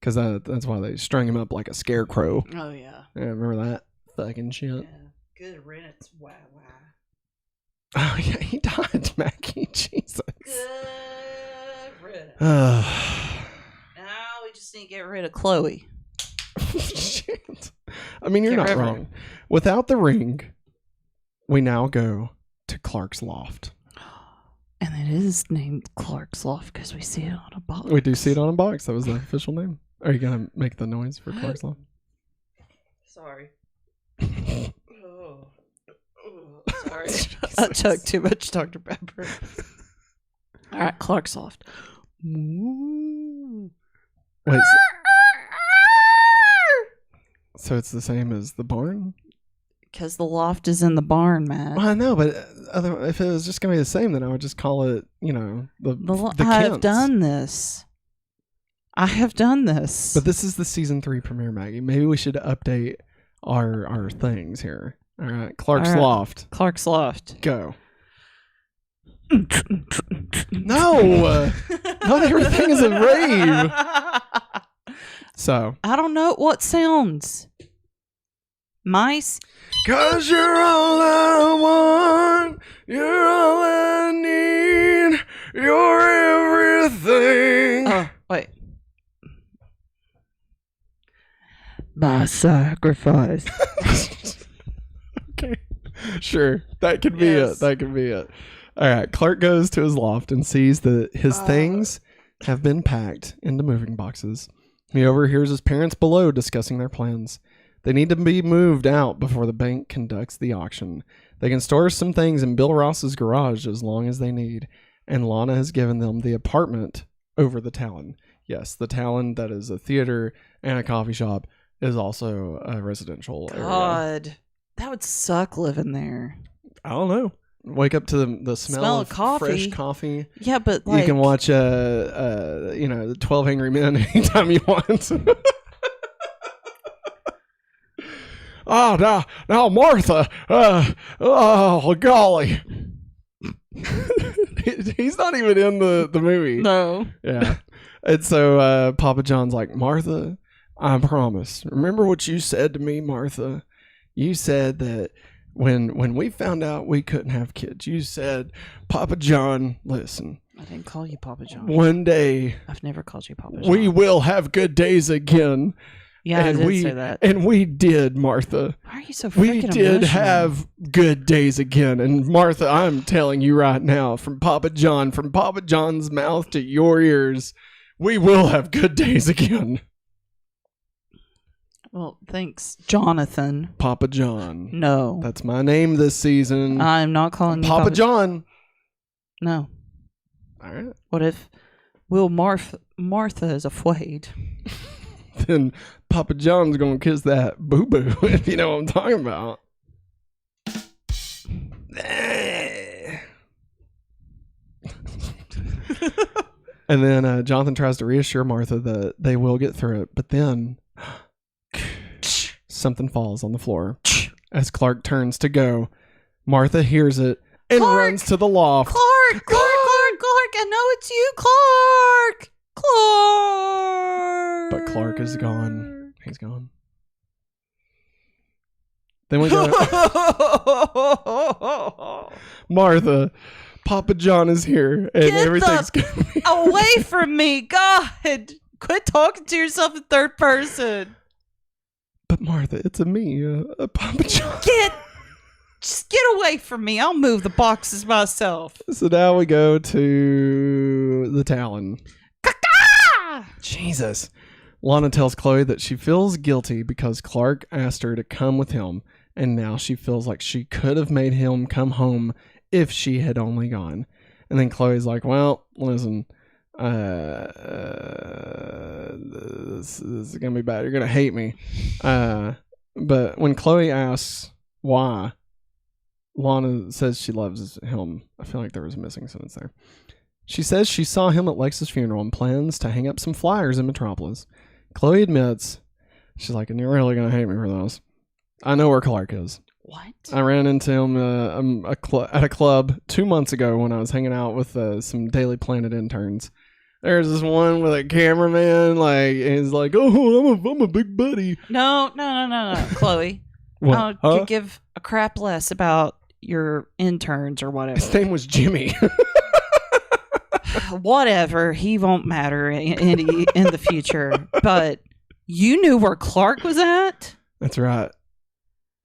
Because that's why they strung him up like a scarecrow. Oh, yeah. Yeah, remember that fucking shit? Yeah. Good riddance. Wow. Oh, yeah, he died, Maggie. Jesus. Good riddance. Now we just need to get rid of Chloe. Shit. I mean, you're Get not rid of her. wrong. Without the ring, we now go to Clark's loft. And it is named Clark's Loft because we see it on a box. We do see it on a box. That was the official name. Are you going to make the noise for Clark's loft? Sorry. Sorry. I chugged too much Dr. Pepper. All right, Clark's Loft. Wait, so it's the same as the barn? Because the loft is in the barn, Matt. Well, I know, but if it was just going to be the same, then I would just call it, the I have Kents. done this. I have done this. But this is the season 3 premiere, Maggie. Maybe we should update our things here. All right, Clark's All right. Loft. Clark's Loft. Go. No, not everything is a rave. So, I don't know what sounds. Mice. 'cause you're all I want, you're all I need, you're everything. Oh, wait. My sacrifice. Okay, sure, that could be Yes. it. That could be it. All right, Clark goes to his loft and sees that his things have been packed into moving boxes. He overhears his parents below discussing their plans. They need to be moved out before the bank conducts the auction. They can store some things in Bill Ross's garage as long as they need, and Lana has given them the apartment over the Talon. Yes, the Talon, that is a theater and a coffee shop, is also a residential area. God. That would suck living there. I don't know. Wake up to the smell of of coffee. fresh coffee. Yeah, but like... You can watch the 12 Angry Men anytime you want. Oh, now Martha. Oh, golly. He's not even in the movie. No. Yeah. And so Papa John's like, Martha, I promise. Remember what you said to me, Martha? You said that when we found out we couldn't have kids, you said, Papa John, listen, I didn't call you Papa John. One day, I've never called you Papa John. we will have good days again. Yeah, and I did say that. And we did, Martha. Why are you so freaking We did emotional? have good days again. And Martha, I'm telling you right now, from Papa John's mouth to your ears, we will have good days again. Well, thanks, Jonathan. Papa John. No. That's my name this season. I'm not calling you Papa John. No. All right. What if Martha is afraid? Then Papa John's going to kiss that boo-boo, if you know what I'm talking about. And then Jonathan tries to reassure Martha that they will get through it, but then something falls on the floor. As Clark turns to go, Martha hears it and runs to the loft. Clark! I know it's you, Clark! But Clark is gone. He's gone. Then we go. Martha, Papa John is here, and Get everything's gonna be away from me, God! Quit talking to yourself in third person. But Martha, it's me, Papa John. Just get away from me. I'll move the boxes myself. So now we go to the Talon. Jesus. Lana tells Chloe that she feels guilty because Clark asked her to come with him, and now she feels like she could have made him come home if she had only gone. And then Chloe's like, well, listen, this is going to be bad. You're going to hate me. But when Chloe asks why, Lana says she loves him. I feel like there was a missing sentence there. She says she saw him at Lex's funeral and plans to hang up some flyers in Metropolis. Chloe admits, she's like, and you're really going to hate me for this. I know where Clark is. What? I ran into him at a club 2 months ago when I was hanging out with some Daily Planet interns. There's this one with a cameraman, like, and he's like, oh, I'm a big buddy. No, Chloe. What? I could give a crap less about your interns or whatever. His name was Jimmy. Whatever, he won't matter in the future. But you knew where Clark was at? That's right.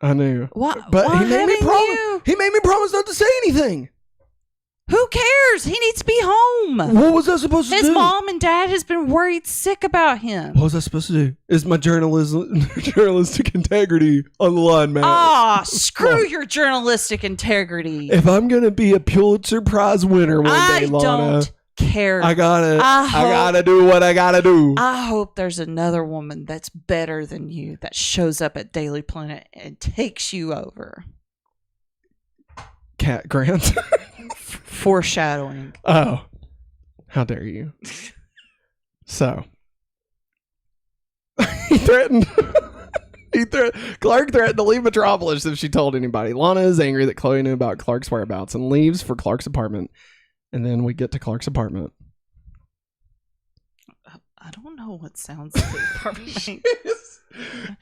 I knew. What? But why he made me haven't He made me promise not to say anything. Who cares? He needs to be home. What was I supposed to do? His mom and dad has been worried sick about him. What was I supposed to do? Is my journalistic integrity on the line, man? Screw your journalistic integrity. If I'm gonna be a Pulitzer Prize winner one day, Lana, don't care. I gotta do what I gotta do. I hope there's another woman that's better than you that shows up at Daily Planet and takes you over. Cat Grant. Foreshadowing. Oh, how dare you? So he threatened. Clark threatened to leave Metropolis if she told anybody. Lana is angry that Chloe knew about Clark's whereabouts and leaves for Clark's apartment. And then we get to Clark's apartment. I don't know what sounds like the apartment.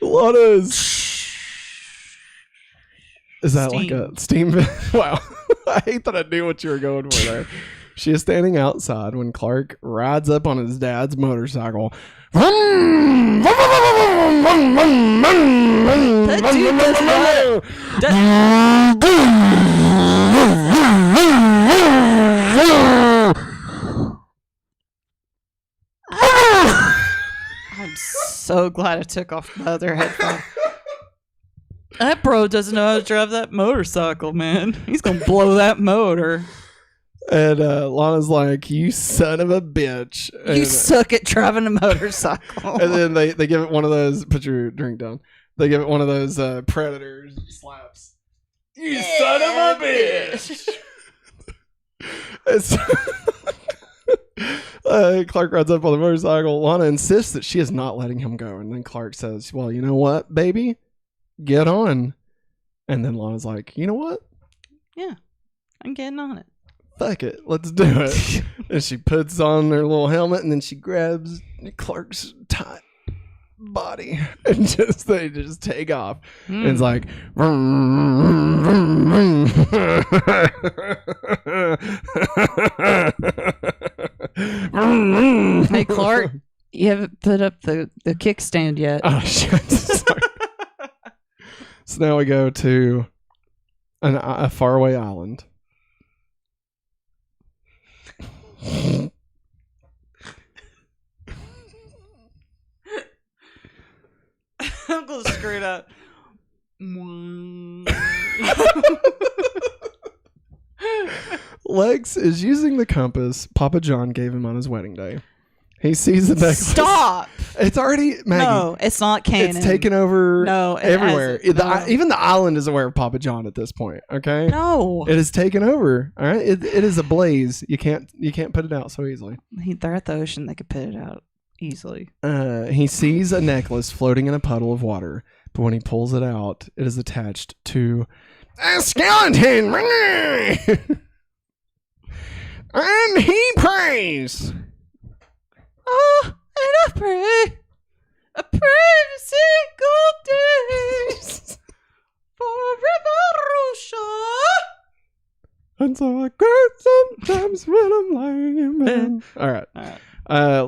Lana's. Is that Steam. like a steam? Wow. I hate that I knew what you were going for there. She is standing outside when Clark rides up on his dad's motorcycle. That dude I'm so glad I took off my other headphone. That bro doesn't know how to drive that motorcycle, man. He's gonna blow that motor. And Lana's like, you son of a bitch. And, You suck at driving a motorcycle. and then they give it one of those, put your drink down. They give it one of those Predators slaps. You son of a bitch. Clark rides up on the motorcycle. Lana insists that she is not letting him go. And then Clark says, well, you know what, baby? Get on. And then Lana's like, you know what? Yeah, I'm getting on it. Fuck it, let's do it. And she puts on her little helmet, and then she grabs Clark's tight body, and they just take off. And it's like, Hey, Clark, you haven't put up the kickstand yet. Oh, shit. Sorry. So now we go to a faraway island. I'm going to screw it up. Lex is using the compass Papa John gave him on his wedding day. He sees the necklace. Stop! It's already, Maggie. No, it's not canon. It's taken over everywhere. No. Even the island is aware of Papa John at this point. Okay. No, It is taken over. All right. It is ablaze. You can't put it out so easily. they're at the ocean. They could put it out easily. He sees a necklace floating in a puddle of water, but when he pulls it out, it is attached to a skeleton. And he prays. Oh, and I pray every single day for revolution. And so I cry sometimes when I'm lying in bed. All right.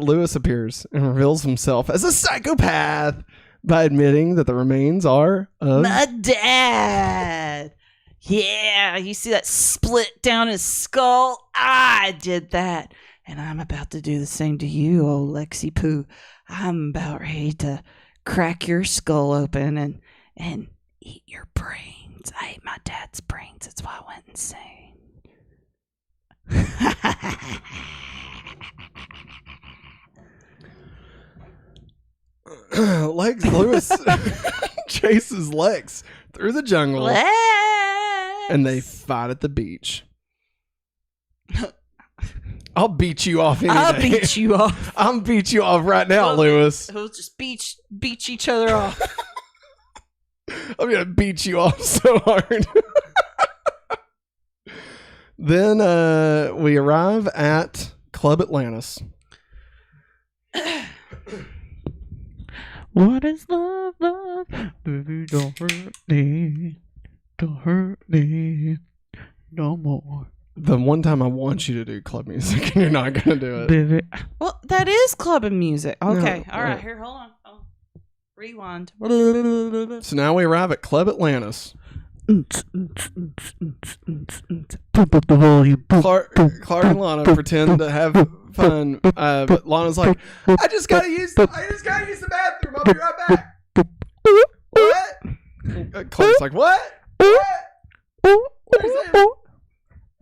Lewis appears and reveals himself as a psychopath by admitting that the remains are of My dad. Yeah, you see that split down his skull? I did that. And I'm about to do the same to you, old Lexi Poo. I'm about ready to crack your skull open and eat your brains. I ate my dad's brains. That's why I went insane. Lewis chases Lex through the jungle. Lex! And they fight at the beach. I'll beat you off any I'll day. beat you off. I'll beat you off right now, Lewis. We'll just beat each other off. I'm going to beat you off so hard. Then we arrive at Club Atlantis. What is love, love? Baby, don't hurt me. Don't hurt me no more. The one time I want you to do club music and you're not going to do it. Baby. Well, that is club and music. Okay. No, all right. right. Here, hold on. Oh. Rewind. So now we arrive at Club Atlantis. Pump up the volume. Clark and Lana pretend to have fun, but Lana's like, I just gotta use the bathroom. I'll be right back. What? Clark's like, what? What are you saying?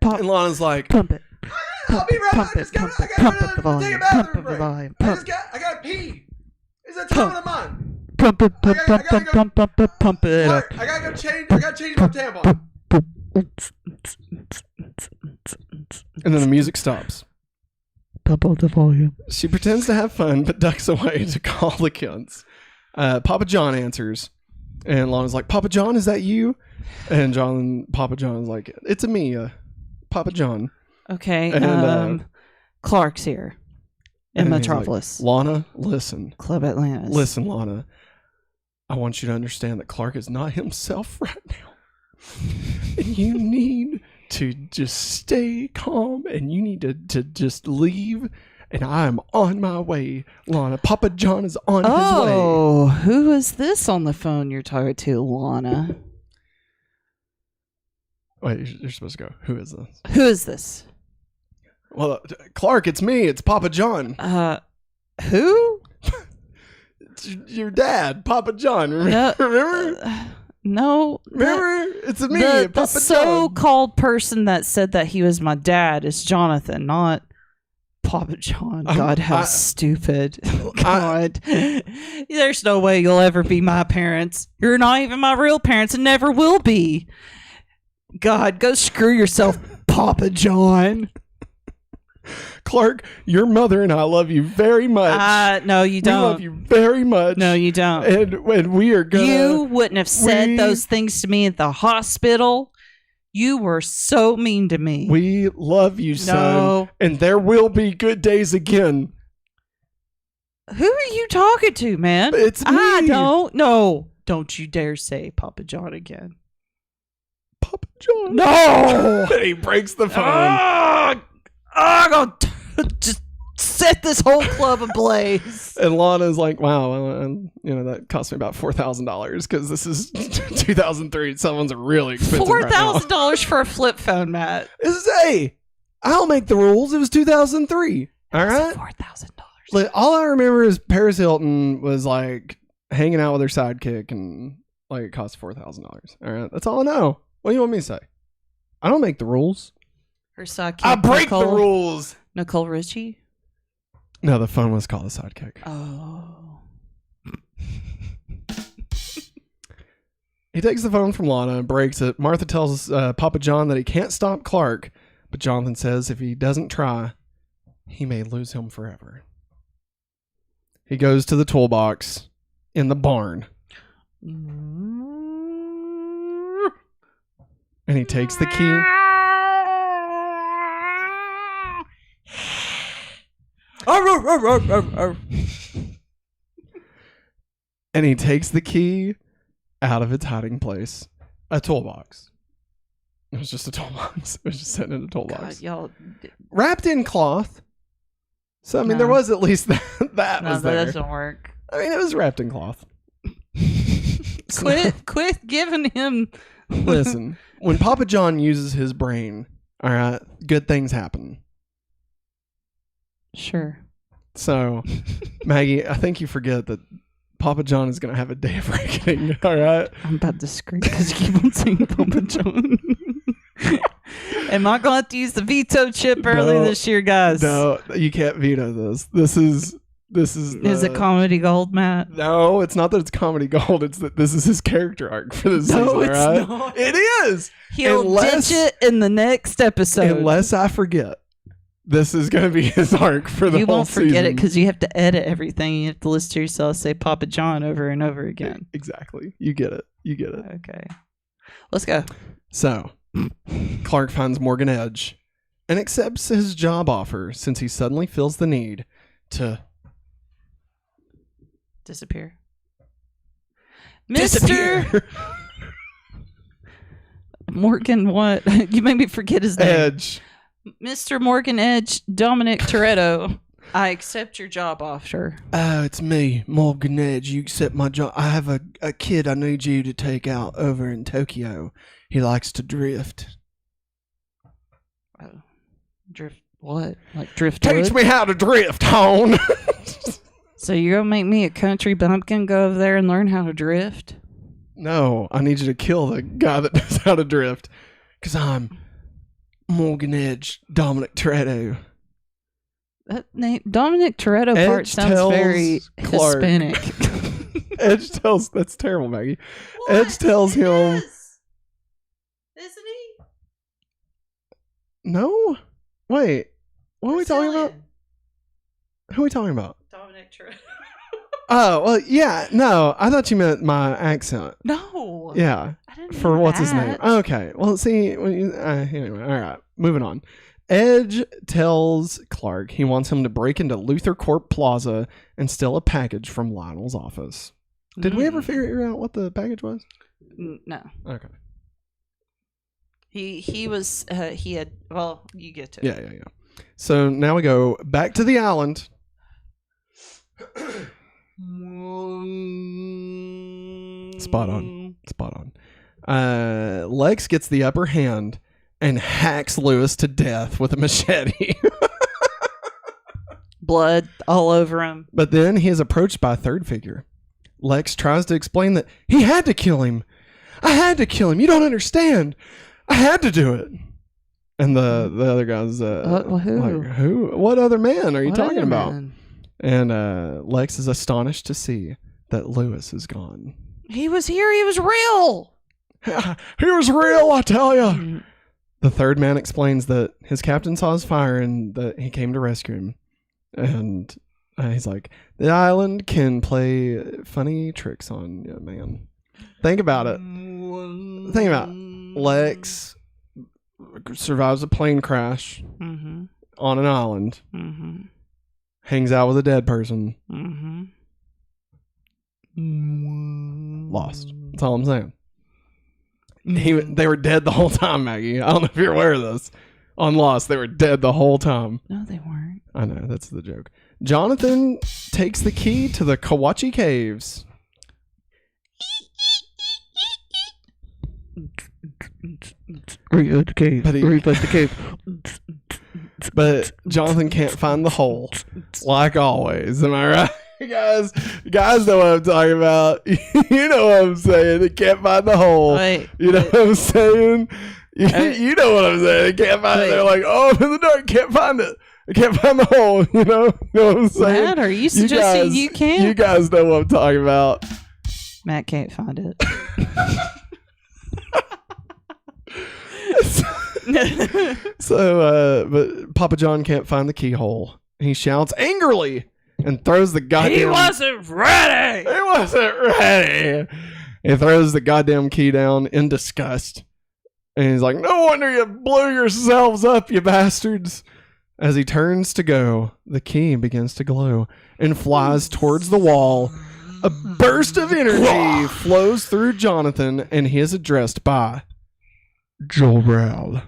And Lana's like, Pump it. I'll be right back. I gotta Pump take a up bathroom the break. volume. I gotta pee. It's a time of mine. Pump it I gotta up. I gotta go change. I gotta change my tampon. And then the music stops. Pump up the volume. She pretends to have fun, but ducks away to call the kids. Papa John answers, and Lana's like, Papa John, is that you? And Papa John is like, it's a me, Papa John. Okay. And, Clark's here in and he's Metropolis. Like, Lana, listen. Club Atlantis. Listen, Lana. I want you to understand that Clark is not himself right now. And you need to just stay calm, and you need to just leave. And I am on my way, Lana. Papa John is on his way. Oh, who is this on the phone you're talking to, Lana? Wait, you're supposed to go. Who is this? Who is this? Well, Clark, it's me. It's Papa John. Who? It's your dad, Papa John. Remember? No. Remember? It's me, The Papa John. so-called person that said that he was my dad is Jonathan, not Papa John. God, how stupid. God. There's no way you'll ever be my parents. You're not even my real parents and never will be. God, go screw yourself, Papa John. Clark, your mother and I love you very much. No, you don't. We love you very much. No, you don't. And we are gonna... You wouldn't have said those things to me at the hospital. You were so mean to me. We love you, son. No. And there will be good days again. Who are you talking to, man? It's me. I don't. No. Don't you dare say Papa John again. Papa John. No. He breaks the phone. I'm going to just set this whole club ablaze. And Lana's like, wow, that cost me about $4,000 because this is 2003. Someone's really expensive. $4,000 for a flip phone, Matt. Hey, I'll make the rules. It was 2003. All right. $4,000. Like, all I remember is Paris Hilton was like hanging out with her sidekick and like it cost $4,000. All right. That's all I know. What do you want me to say? I don't make the rules. Her sidekick. I break the rules. Nicole Richie? No, the phone was called a sidekick. Oh. He takes the phone from Lana and breaks it. Martha tells Papa John that he can't stop Clark, but Jonathan says if he doesn't try, he may lose him forever. He goes to the toolbox in the barn. And he takes the key. And he takes the key out of its hiding place. A toolbox. It was just a toolbox. It was just sitting in a toolbox. God, y'all. Wrapped in cloth. So, I mean, there was at least that was there. That doesn't work. I mean, it was wrapped in cloth. Quit giving him... Listen, when Papa John uses his brain, all right, good things happen. Sure. So, Maggie, I think you forget that Papa John is going to have a day of reckoning, all right? I'm about to scream because you keep on saying Papa John. Am I going to have to use the veto chip early this year, guys? No, you can't veto this. This is Is it comedy gold, Matt? No, it's not that it's comedy gold. It's that this is his character arc for this season, it's right? not. It is. He'll ditch it in the next episode. Unless I forget. This is going to be his arc for the whole season. You won't forget it because you have to edit everything. You have to listen to yourself say Papa John over and over again. Exactly. You get it. Okay. Let's go. So, Clark finds Morgan Edge and accepts his job offer since he suddenly feels the need to... Disappear. Disappear. Morgan what? You made me forget his name. Edge. Mr. Morgan Edge, Dominic Toretto, I accept your job offer. Oh, it's me, Morgan Edge. You accept my job. I have a kid I need you to take out over in Tokyo. He likes to drift. Oh, drift what? Like drift Teach me how to drift, hon. So you're going to make me a country bumpkin go over there and learn how to drift? No, I need you to kill the guy that knows how to drift. Because I'm... Morgan Edge, Dominic Toretto. That name, Dominic Toretto part sounds very Clark. Hispanic. Edge tells, that's terrible, Maggie. What? Edge tells him, Isn't he? No? Wait, what are we talking about? Who are we talking about? Dominic Toretto. Oh, well, yeah, no, I thought you meant my accent. No. Yeah. For what's his name? Okay. Well, see, anyway, all right, moving on. Edge tells Clark he wants him to break into Luthor Corp Plaza and steal a package from Lionel's office. Did we ever figure out what the package was? No. Okay. He was, he had, well, you get to it. Yeah. So now we go back to the island. Spot on. Lex gets the upper hand and hacks Lewis to death with a machete. Blood all over him. But then he is approached by a third figure. Lex tries to explain that he had to kill him. I had to kill him. You don't understand. I had to do it. And the other guy's who? Like, who? What other man are you talking about? Man? And Lex is astonished to see that Lewis is gone. He was here. He was real. He was real, I tell you. The third man explains that his captain saw his fire and that he came to rescue him. And he's like, the island can play funny tricks on you, man. Think about it. Think about it. Lex survives a plane crash on an island. Hangs out with a dead person. Lost. That's all I'm saying. They were dead the whole time, Maggie. I don't know if you're aware of this. On Lost, they were dead the whole time. No, they weren't. I know, that's the joke. Jonathan takes the key to the Kawachi Caves. Reload the cave. Reload the cave. But Jonathan can't find the hole, like always. Am I right? Guys know what I'm talking about. You know what I'm saying. They can't find the hole. You know what I'm saying? You know what I'm saying. They can't find it. They're like, oh, I'm in the dark. Can't find it. I can't find the hole. You know what I'm saying? Matt, are you suggesting you can't? You guys know what I'm talking about. Matt can't find it. But Papa John can't find the keyhole. He shouts angrily and throws the goddamn... He wasn't ready! He wasn't ready! He throws the goddamn key down in disgust. And he's like, no wonder you blew yourselves up, you bastards. As he turns to go, the key begins to glow and flies towards the wall. A burst of energy flows through Jonathan, and he is addressed by Jor-El.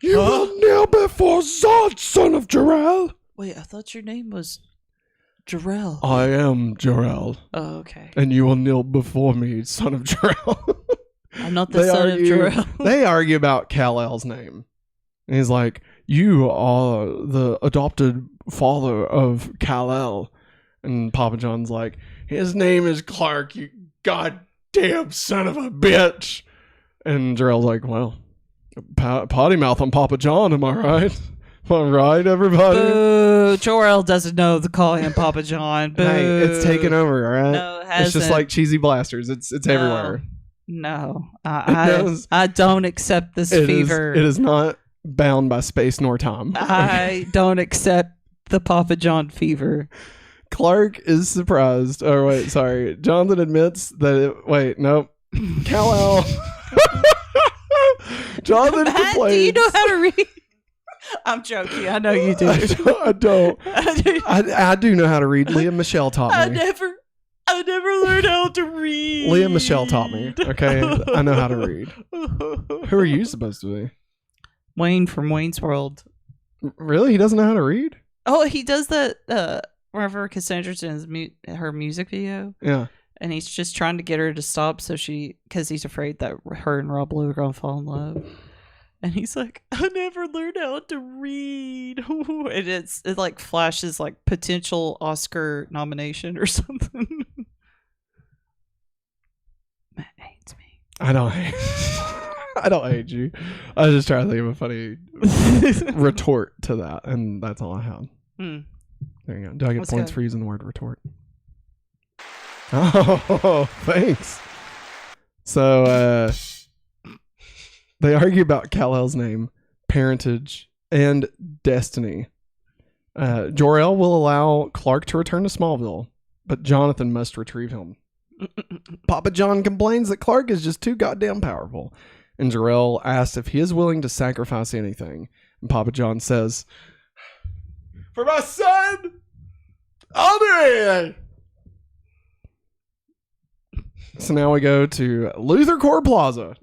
You will kneel before Zod, son of Jor-El. Wait, I thought your name was Jor-El. I am Jor-El. Oh, okay. And you will kneel before me, son of Jor-El. I'm not the son of Jor-El. They argue about KAL's name. And he's like, you are the adopted father of KAL. And Papa John's like, his name is Clark, you goddamn son of a bitch. And Jor-El's like, well, potty mouth on Papa John, am I right? Am I right, everybody? Boo. Jor-El doesn't know to call him Papa John. Boo. Hey, it's taken over, all right? No, it hasn't. It's just like cheesy blasters. It's everywhere. No. I don't accept this fever. It is not bound by space nor time. I don't accept the Papa John fever. Clark is surprised. Oh, wait, sorry. Jonathan admits that nope. KAL. Jonathan Matt, complains. do you know how to read? I'm joking. I know you do. I don't. I do know how to read. Leah Michelle taught me. I never learned how to read. Leah Michelle taught me. Okay, I know how to read. Who are you supposed to be? Wayne from Wayne's World. Really? He doesn't know how to read? Oh, he does that whenever Cassandra's in her music video. Yeah. And he's just trying to get her to stop because he's afraid that her and Rob Lou are going to fall in love. And he's like, I never learned how to read. And it like flashes like potential Oscar nomination or something. Matt hates me. I don't hate you. I was just trying to think of a funny retort to that, and that's all I had. There you go. Do I get points for using the word retort? Oh, thanks. So, they argue about KAL's name, parentage, and destiny. Jor-El will allow Clark to return to Smallville, but Jonathan must retrieve him. Papa John complains that Clark is just too goddamn powerful, and Jor-El asks if he is willing to sacrifice anything. And Papa John says, for my son, I'll do anything. So now we go to Luthor Core Plaza.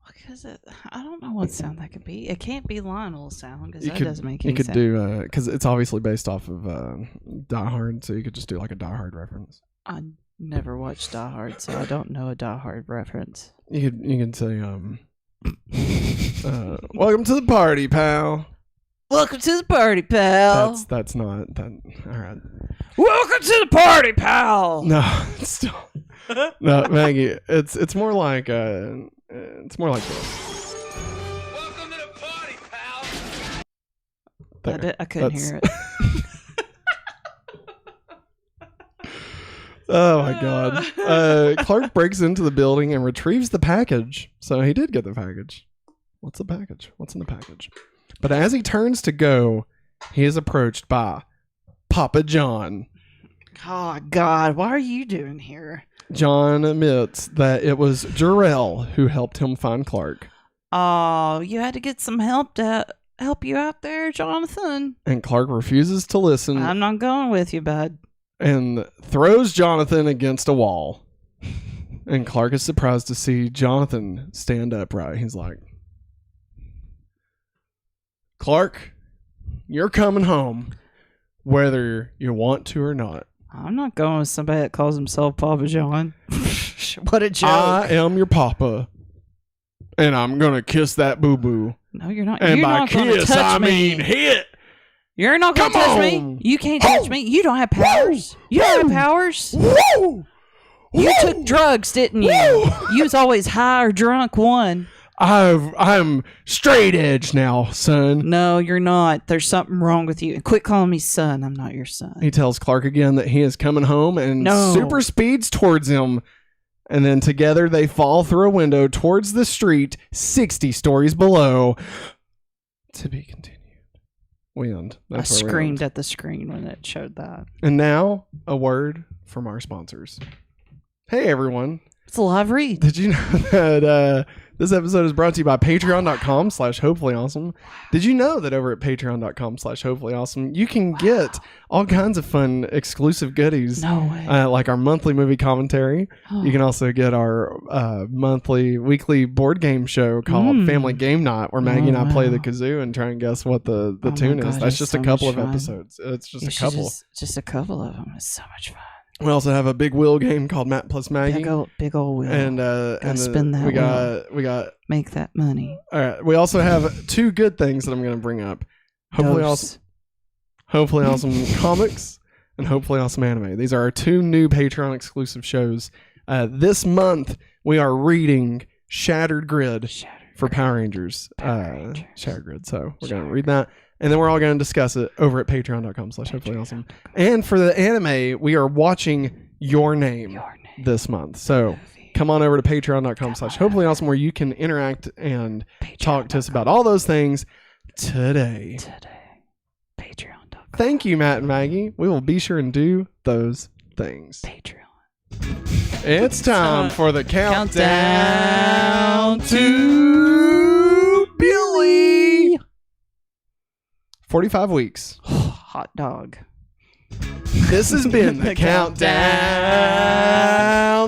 Because I don't know what sound that could be. It can't be Lionel's sound because that doesn't make any sense. You could do, because it's obviously based off of Die Hard, so you could just do like a Die Hard reference. I never watched Die Hard, so I don't know a Die Hard reference. You could say, welcome to the party, pal. Welcome to the party, pal. That's not that. All right. Welcome to the party, pal. No, it's still no, Maggie. It's more like it's more like this. Welcome to the party, pal. I couldn't hear it. Oh my god. Clark breaks into the building and retrieves the package. So he did get the package. What's the package? What's in the package? But as he turns to go, he is approached by Papa John. Oh, God. What are you doing here? John admits that it was Jor-El who helped him find Clark. Oh, you had to get some help to help you out there, Jonathan. And Clark refuses to listen. I'm not going with you, bud. And throws Jonathan against a wall. And Clark is surprised to see Jonathan stand upright. He's like, Clark, You're coming home, whether you want to or not. I'm not going with somebody that calls himself Papa John. What a joke. I am your papa, and I'm going to kiss that boo-boo. No, you're not. And You're by not gonna kiss, touch I me. mean hit. You're not going to Come touch on. me. You can't touch me. You don't have powers. You don't have powers. Woo! You took drugs, didn't you? You was always high or drunk one. I'm straight edge now, son. No, you're not. There's something wrong with you. And quit calling me son. I'm not your son. He tells Clark again that he is coming home and super speeds towards him. And then together they fall through a window towards the street 60 stories below. To be continued. We end. I screamed at the screen when it showed that. And now, a word from our sponsors. Hey, everyone. It's a live read. Did you know that this episode is brought to you by patreon.com/hopefullyawesome? Did you know that over at patreon.com/hopefullyawesome, you can get all kinds of fun exclusive goodies? No way. Like our monthly movie commentary. You can also get our weekly board game show called Family Game Night, where Maggie and I play the kazoo and try and guess what the tune is. That's just a couple of episodes. It's just a couple. Just a couple of them. It's so much fun. We also have a big wheel game called Matt plus Maggie. Big old wheel. And spin that we got make that money. All right. We also have two good things that I'm going to bring up. Hopefully awesome comics and Hopefully Awesome Anime. These are our two new Patreon exclusive shows. This month we are reading Shattered Grid for Power Rangers. Shattered Grid. So we're going to read that. And then we're all going to discuss it over at patreon.com/hopefullyawesome. And for the anime, we are watching Your Name this month. So come on over to patreon.com/hopefullyawesome, where you can interact and talk to us about all those things today. Patreon.com. Thank you, Matt and Maggie. We will be sure and do those things. Patreon. It's time for the countdown to Billy. 45 weeks. Hot dog. This has been the countdown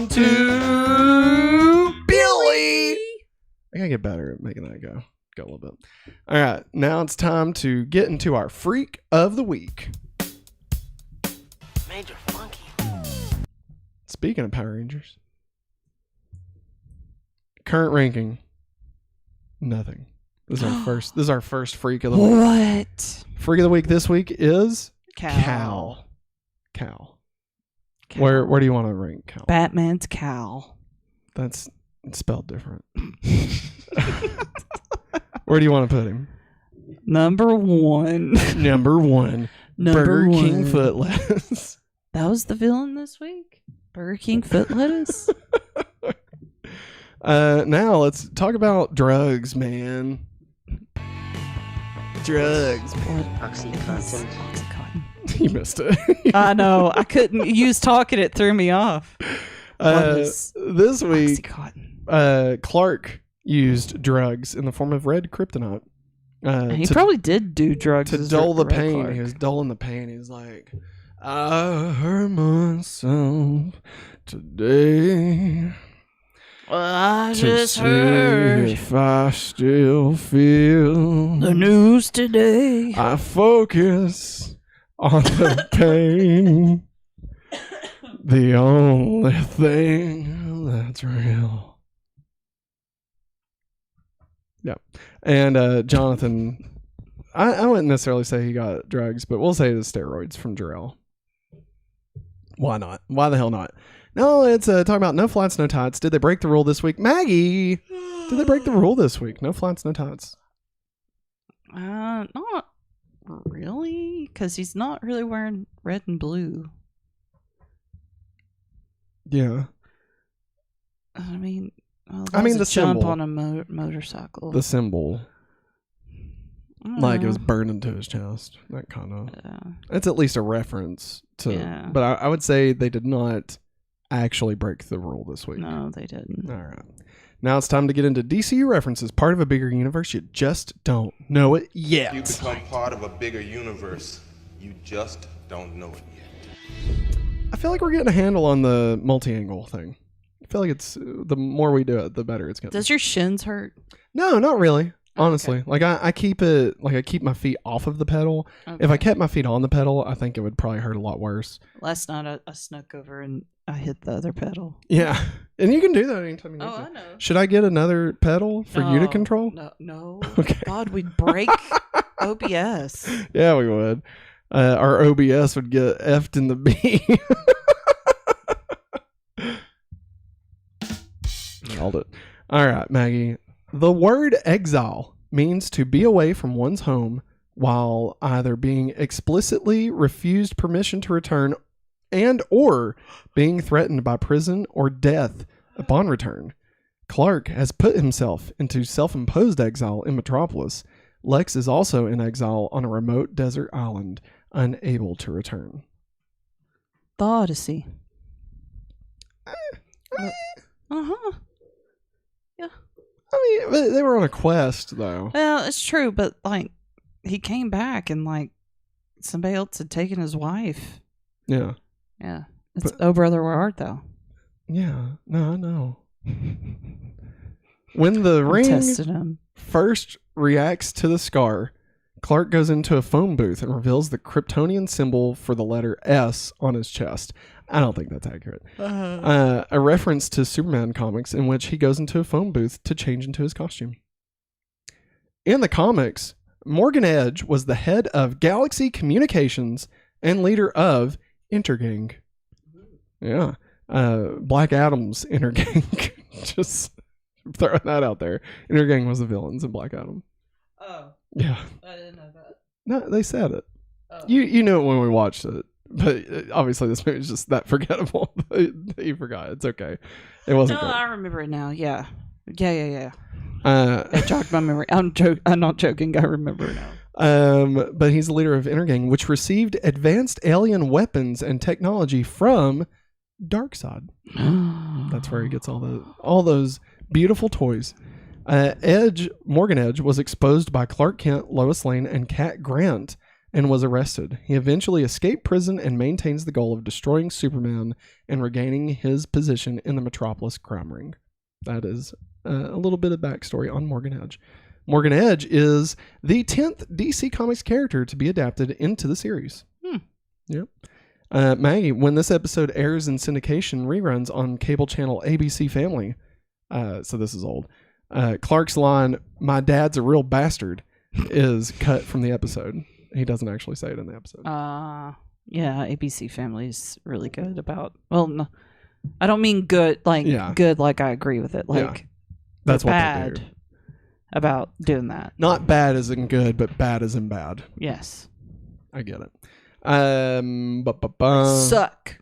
to Billy. I gotta get better at making that go a little bit. All right, now it's time to get into our Freak of the Week. Major Funky. Speaking of Power Rangers, current ranking, nothing. This is our first Freak of the Week. What? Freak of the Week this week is KAL. Where do you want to rank KAL? Batman's KAL. That's spelled different. Where do you want to put him? Number one. Number one. Burger King foot lettuce. That was the villain this week? Burger King foot lettuce? Now let's talk about drugs, man. Drugs. Oxycontin. You missed it. I know. I couldn't. You was talking, it threw me off. This week, Oxycontin? Clark used drugs in the form of red kryptonite. He probably did do drugs to dull the pain. Clark. He was dulling the pain. He's like, I hurt myself today. Well, I to just see heard if I still feel the news today. I focus on the pain. The only thing that's real. Yeah. And Jonathan, I wouldn't necessarily say he got drugs, but we'll say the steroids from Jarrell. Why not? Why the hell not? No, it's talking about no flats, no tights. Did they break the rule this week? Maggie, did they break the rule this week? No flats, no tights. Not really, because he's not really wearing red and blue. Yeah. I mean, the jump symbol on a motorcycle. The symbol, like it was burned into his chest. That kind of. It's at least a reference to. Yeah. But I would say they did not actually break the rule this week. No, they didn't. All right. Now it's time to get into DCU references, part of a bigger universe. You just don't know it yet. You become part of a bigger universe. You just don't know it yet. I feel like we're getting a handle on the multi-angle thing. I feel like it's the more we do it, the better it's going to be. Does your shins hurt? No, not really. Honestly, like I keep it, like I keep my feet off of the pedal. Okay. If I kept my feet on the pedal, I think it would probably hurt a lot worse. Last night I snuck over and I hit the other pedal. Yeah, and you can do that anytime you need to. I know. Should I get another pedal for you to control? No. Okay. God, we'd break OBS. Yeah, we would. Our OBS would get effed in the B. Nailed it. All right, Maggie. The word exile means to be away from one's home while either being explicitly refused permission to return and or being threatened by prison or death upon return. Clark has put himself into self-imposed exile in Metropolis. Lex is also in exile on a remote desert island, unable to return. The Odyssey. Uh-huh. Yeah. I mean, they were on a quest, though. Well, it's true, but, like, he came back and, like, somebody else had taken his wife. Yeah. Yeah. It's, oh, brother, where art thou? Yeah. No, I know. When the ring Tested him. first reacts to the scar, Clark goes into a phone booth and reveals the Kryptonian symbol for the letter S on his chest. I don't think that's accurate. A reference to Superman comics in which he goes into a phone booth to change into his costume. In the comics, Morgan Edge was the head of Galaxy Communications and leader of Intergang. Yeah. Black Adam's Intergang. Just throwing that out there. Intergang was the villains in Black Adam. Oh. Yeah. I didn't know that. No, they said it. Oh. You knew it when we watched it. But obviously this movie is just that forgettable that you forgot. It's okay. It wasn't No, great. I remember it now. Yeah. It jogged my memory. I'm not joking. I remember it now. But he's the leader of Intergang, which received advanced alien weapons and technology from Darkseid. That's where he gets all those beautiful toys. Morgan Edge was exposed by Clark Kent, Lois Lane, and Cat Grant and was arrested. He eventually escaped prison and maintains the goal of destroying Superman and regaining his position in the Metropolis crime ring. That is a little bit of backstory on Morgan Edge. Morgan Edge is the 10th DC Comics character to be adapted into the series. Yep. Maggie, when this episode airs in syndication reruns on cable channel ABC Family, so this is old, Clark's line, "My dad's a real bastard," is cut from the episode. He doesn't actually say it in the episode. Yeah, ABC Family is really good about. Well, no, I don't mean good good like I agree with it. Like that's what bad they do. About doing that. Not bad as in good, but bad as in bad. Yes, I get it. Suck.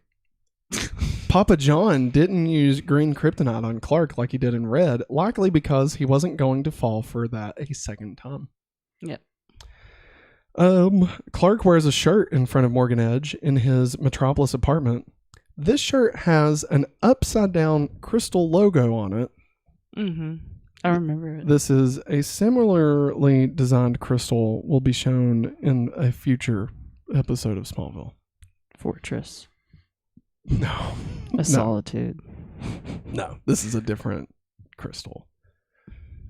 Papa John didn't use green kryptonite on Clark like he did in Red, likely because he wasn't going to fall for that a second time. Yep. Clark wears a shirt in front of Morgan Edge in his Metropolis apartment. This shirt has an upside-down crystal logo on it. Mm-hmm. I remember it. This is a similarly designed crystal will be shown in a future episode of Smallville. Fortress. No. Solitude. No, this is a different crystal.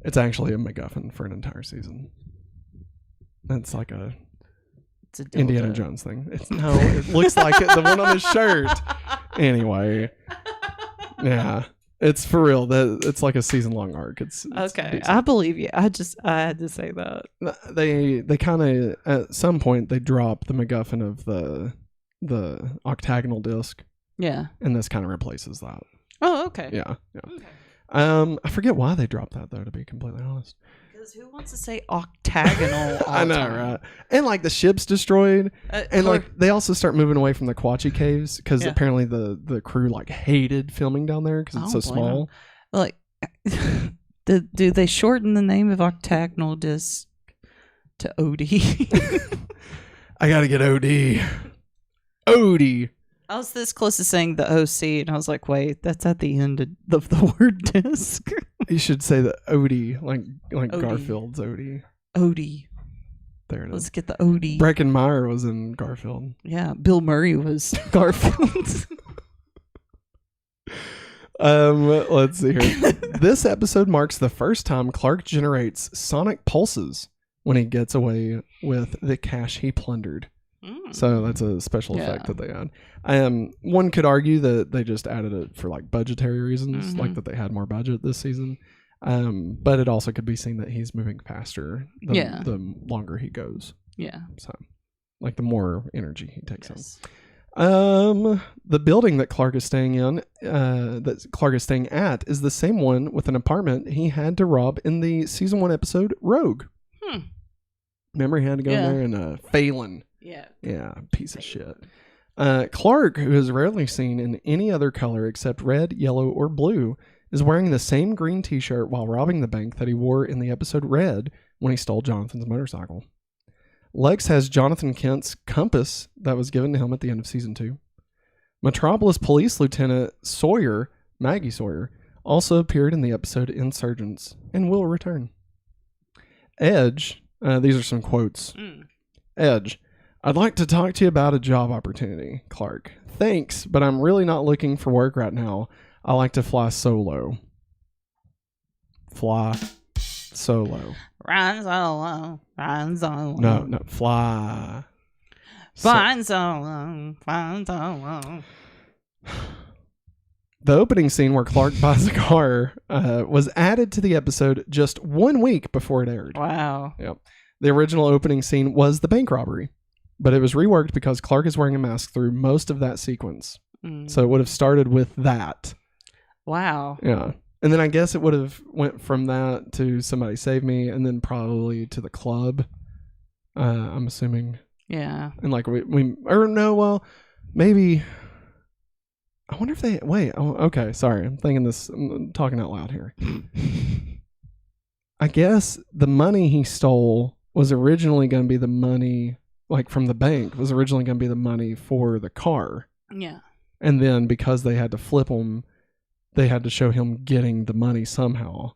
It's actually a MacGuffin for an entire season. It's like it's a Indiana Jones thing. It looks like it, the one on his shirt. Anyway. Yeah. It's for real. It's like a season-long arc. It's okay. decent. I believe you. I had to say that. They kind of, at some point, they drop the MacGuffin of the octagonal disc. Yeah. And this kind of replaces that. Oh, okay. Yeah. Okay. I forget why they dropped that, though, to be completely honest. Because who wants to say octagonal all I know, time? right? And like the ship's destroyed. And like they also start moving away from the Quachi caves because apparently the crew like hated filming down there because it's so small. Like, do they shorten the name of octagonal disc to OD? I got to get OD. OD. I was this close to saying the OC, and I was like, wait, that's at the end of the word disc. You should say the OD, like OD. Garfield's OD. OD. There it is. Let's get the OD. Breckenmeyer was in Garfield. Yeah, Bill Murray was Garfield. Let's see here. This episode marks the first time Clark generates sonic pulses when he gets away with the cash he plundered. So that's a special effect that they had. One could argue that they just added it for like budgetary reasons, like that they had more budget this season. But it also could be seen that he's moving faster the longer he goes. Yeah. So like the more energy he takes in. The building that Clark is staying at is the same one with an apartment he had to rob in the season 1 episode Rogue. Remember he had to go in there and Phelan. Yeah, piece of shit. Clark, who is rarely seen in any other color except red, yellow, or blue, is wearing the same green t-shirt while robbing the bank that he wore in the episode Red when he stole Jonathan's motorcycle. Lex has Jonathan Kent's compass that was given to him at the end of season 2. Metropolis Police Lieutenant Sawyer, Maggie Sawyer, also appeared in the episode Insurgents and will return. Edge, these are some quotes. Edge, I'd like to talk to you about a job opportunity. Clark, thanks, but I'm really not looking for work right now. I like to fly solo. Fly solo. Run solo. Run solo. No, fly. Fly solo. Fly solo. The opening scene where Clark buys a car was added to the episode just 1 week before it aired. Wow. Yep. The original opening scene was the bank robbery, but it was reworked because Clark is wearing a mask through most of that sequence. So it would have started with that. Wow. Yeah. And then I guess it would have went from that to Somebody Save Me and then probably to the club. I'm assuming. Yeah. And like maybe I wonder if they okay, sorry. I'm talking out loud here. I guess the money he stole was originally going to be the money like from the bank was originally going to be the money for the car. Yeah. And then because they had to flip him, they had to show him getting the money somehow.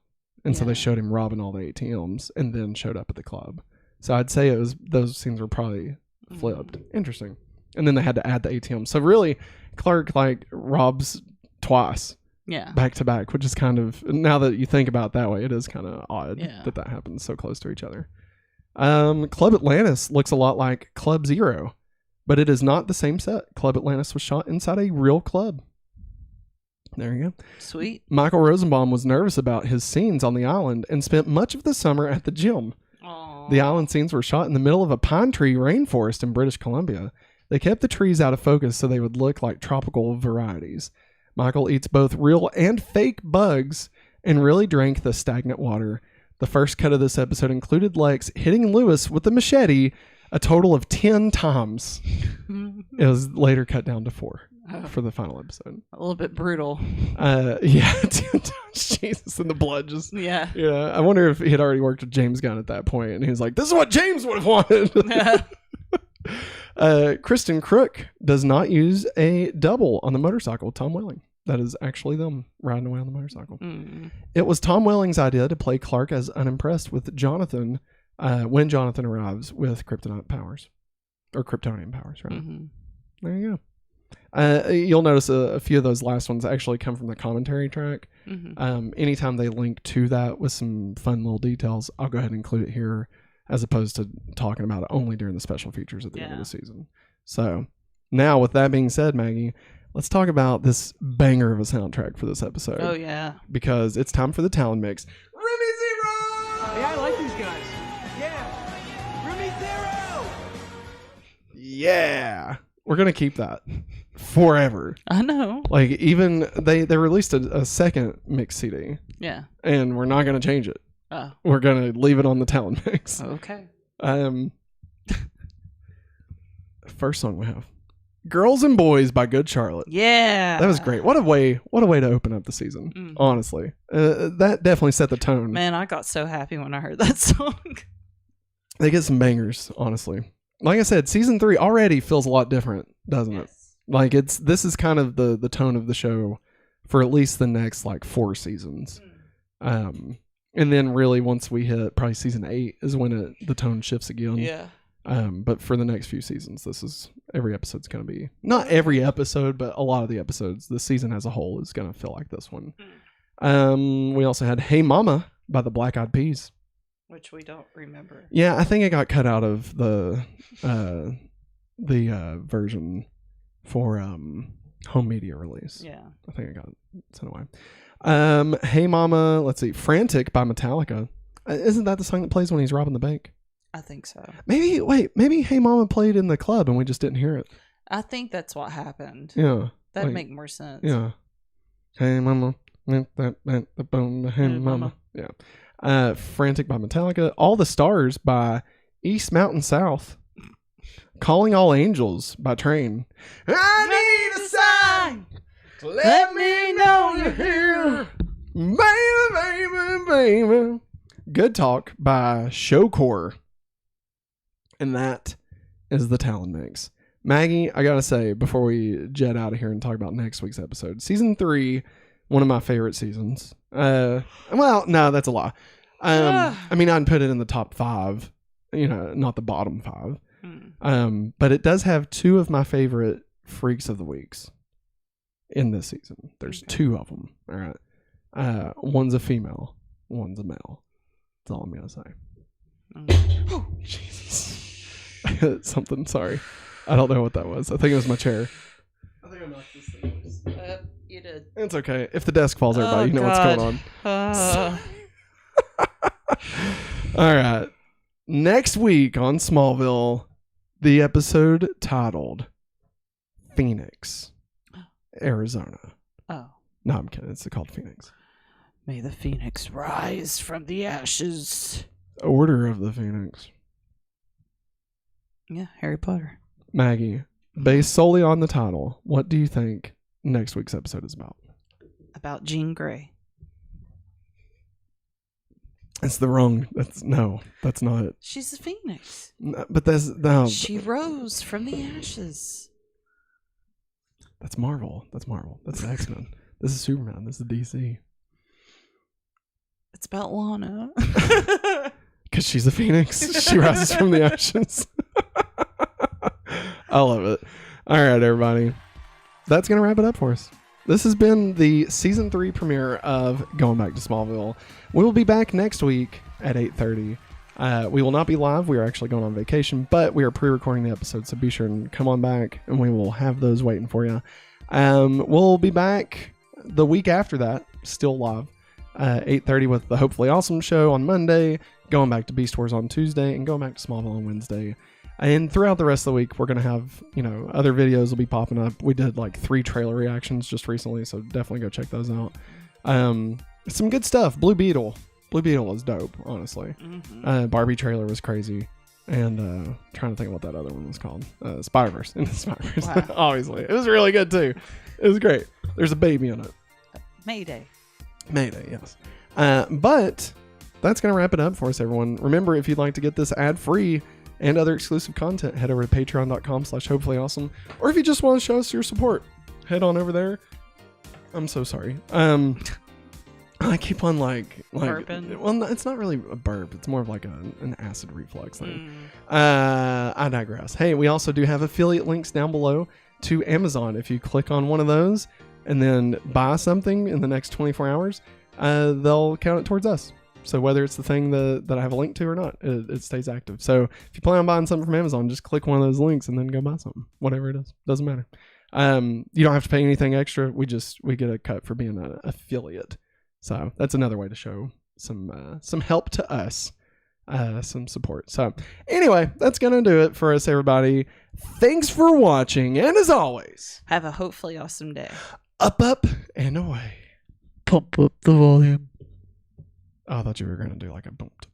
And so they showed him robbing all the ATMs and then showed up at the club. So I'd say those scenes were probably flipped. Interesting. And then they had to add the ATM. So really, Clark like robs twice. Yeah. Back to back, which is kind of, now that you think about it that way, it is kind of odd that happens so close to each other. Club Atlantis looks a lot like Club Zero, but it is not the same set. Club Atlantis was shot inside a real club. There you go. Sweet. Michael Rosenbaum was nervous about his scenes on the island and spent much of the summer at the gym. Aww. The island scenes were shot in the middle of a pine tree rainforest in British Columbia. They kept the trees out of focus so they would look like tropical varieties. Michael eats both real and fake bugs and really drank the stagnant water. The first cut of this episode included Lex hitting Lewis with a machete a total of 10 times. It was later cut down to 4 for the final episode. A little bit brutal. Yeah, 10 times. Jesus, and the blood just... Yeah. I wonder if he had already worked with James Gunn at that point, and he was like, this is what James would have wanted. Kristin Kreuk does not use a double on the motorcycle, Tom Welling. That is actually them riding away on the motorcycle. It was Tom Welling's idea to play Clark as unimpressed with Jonathan when Jonathan arrives with kryptonite powers. Or Kryptonian powers, right? There you go. You'll notice a few of those last ones actually come from the commentary track. Anytime they link to that with some fun little details, I'll go ahead and include it here as opposed to talking about it only during the special features at the end of the season. So now with that being said, Maggie, let's talk about this banger of a soundtrack for this episode. Oh, yeah. Because it's time for the Talon Mix. Remy Zero! Yeah, I like these guys. Yeah. Remy Zero! Yeah. We're going to keep that forever. I know. Like, even they released a second mix CD. Yeah. And we're not going to change it. Oh. We're going to leave it on the Talon Mix. Okay. First song we have. Girls and Boys by Good Charlotte. Yeah. That was great. What a way to open up the season, honestly. That definitely set the tone. Man, I got so happy when I heard that song. They get some bangers, honestly. Like I said, season 3 already feels a lot different, doesn't it? Like this is kind of the tone of the show for at least the next like 4 seasons. And then really once we hit probably season 8 is when the tone shifts again. Yeah. But for the next few seasons, every episode's going to be, not every episode, but a lot of the episodes, the season as a whole is going to feel like this one. We also had Hey Mama by the Black Eyed Peas. Which we don't remember. Yeah, I think it got cut out of the version for home media release. Yeah. I think it got sent away. Hey Mama, let's see, Frantic by Metallica. Isn't that the song that plays when he's robbing the bank? I think so. Maybe Hey Mama played in the club and we just didn't hear it. I think that's what happened. Yeah. That'd make more sense. Yeah. Hey Mama. Hey Mama. Yeah. Frantic by Metallica. All the Stars by East Mountain South. Calling All Angels by Train. I need a sign. Let me know you're here. Baby. Good Talk by Showcore. And that is the Talon Mix. Maggie, I gotta say, before we jet out of here and talk about next week's episode, season 3, one of my favorite seasons. Well, no, that's a lie. I mean, I'd put it in the top 5, not the bottom 5. But it does have 2 of my favorite Freaks of the Weeks in this season. There's 2 of them. All right. One's a female, one's a male. That's all I'm gonna say. Oh, Jesus. Something. Sorry, I don't know what that was. I think it was my chair. I think I knocked this thing loose. You did. It's okay. If the desk falls, everybody, you know what's going on. All right. Next week on Smallville, the episode titled Phoenix, Arizona. Oh. No, I'm kidding. It's called Phoenix. May the Phoenix rise from the ashes. Order of the Phoenix. Yeah, Harry Potter. Maggie, based solely on the title, what do you think next week's episode is about? About Jean Grey. That's that's not it. She's a phoenix. No, but no. She rose from the ashes. That's Marvel. That's X-Men. This is Superman. This is DC. It's about Lana. Because she's a phoenix. She rises from the ashes. I love it. All right, everybody. That's going to wrap it up for us. This has been the season 3 premiere of Going Back to Smallville. We will be back next week at 8:30. We will not be live. We are actually going on vacation, but we are pre-recording the episode, so be sure and come on back, and we will have those waiting for you. We'll be back the week after that, still live, 8:30 with the Hopefully Awesome show on Monday, Going Back to Beast Wars on Tuesday, and Going Back to Smallville on Wednesday. And throughout the rest of the week, we're going to have, other videos will be popping up. We did 3 trailer reactions just recently, so definitely go check those out. Some good stuff. Blue Beetle is dope, honestly. Mm-hmm. Barbie trailer was crazy. And trying to think of what that other one was called. Spider-Verse. Wow. Obviously. It was really good, too. It was great. There's a baby in it. Mayday, yes. But that's going to wrap it up for us, everyone. Remember, if you'd like to get this ad-free and other exclusive content, head over to patreon.com/hopefullyawesome. Or if you just want to show us your support, head on over there. I'm so sorry. I keep on burping. Well, it's not really a burp. It's more of an acid reflux thing. I digress. Hey, we also do have affiliate links down below to Amazon. If you click on one of those and then buy something in the next 24 hours, they'll count it towards us. So whether it's the thing that I have a link to or not, it stays active. So if you plan on buying something from Amazon, just click one of those links and then go buy something. Whatever it is. Doesn't matter. You don't have to pay anything extra. We get a cut for being an affiliate. So that's another way to show some help to us, some support. So anyway, that's going to do it for us, everybody. Thanks for watching. And as always, have a hopefully awesome day. Up, and away. Pump up the volume. Oh, I thought you were going to do a bump.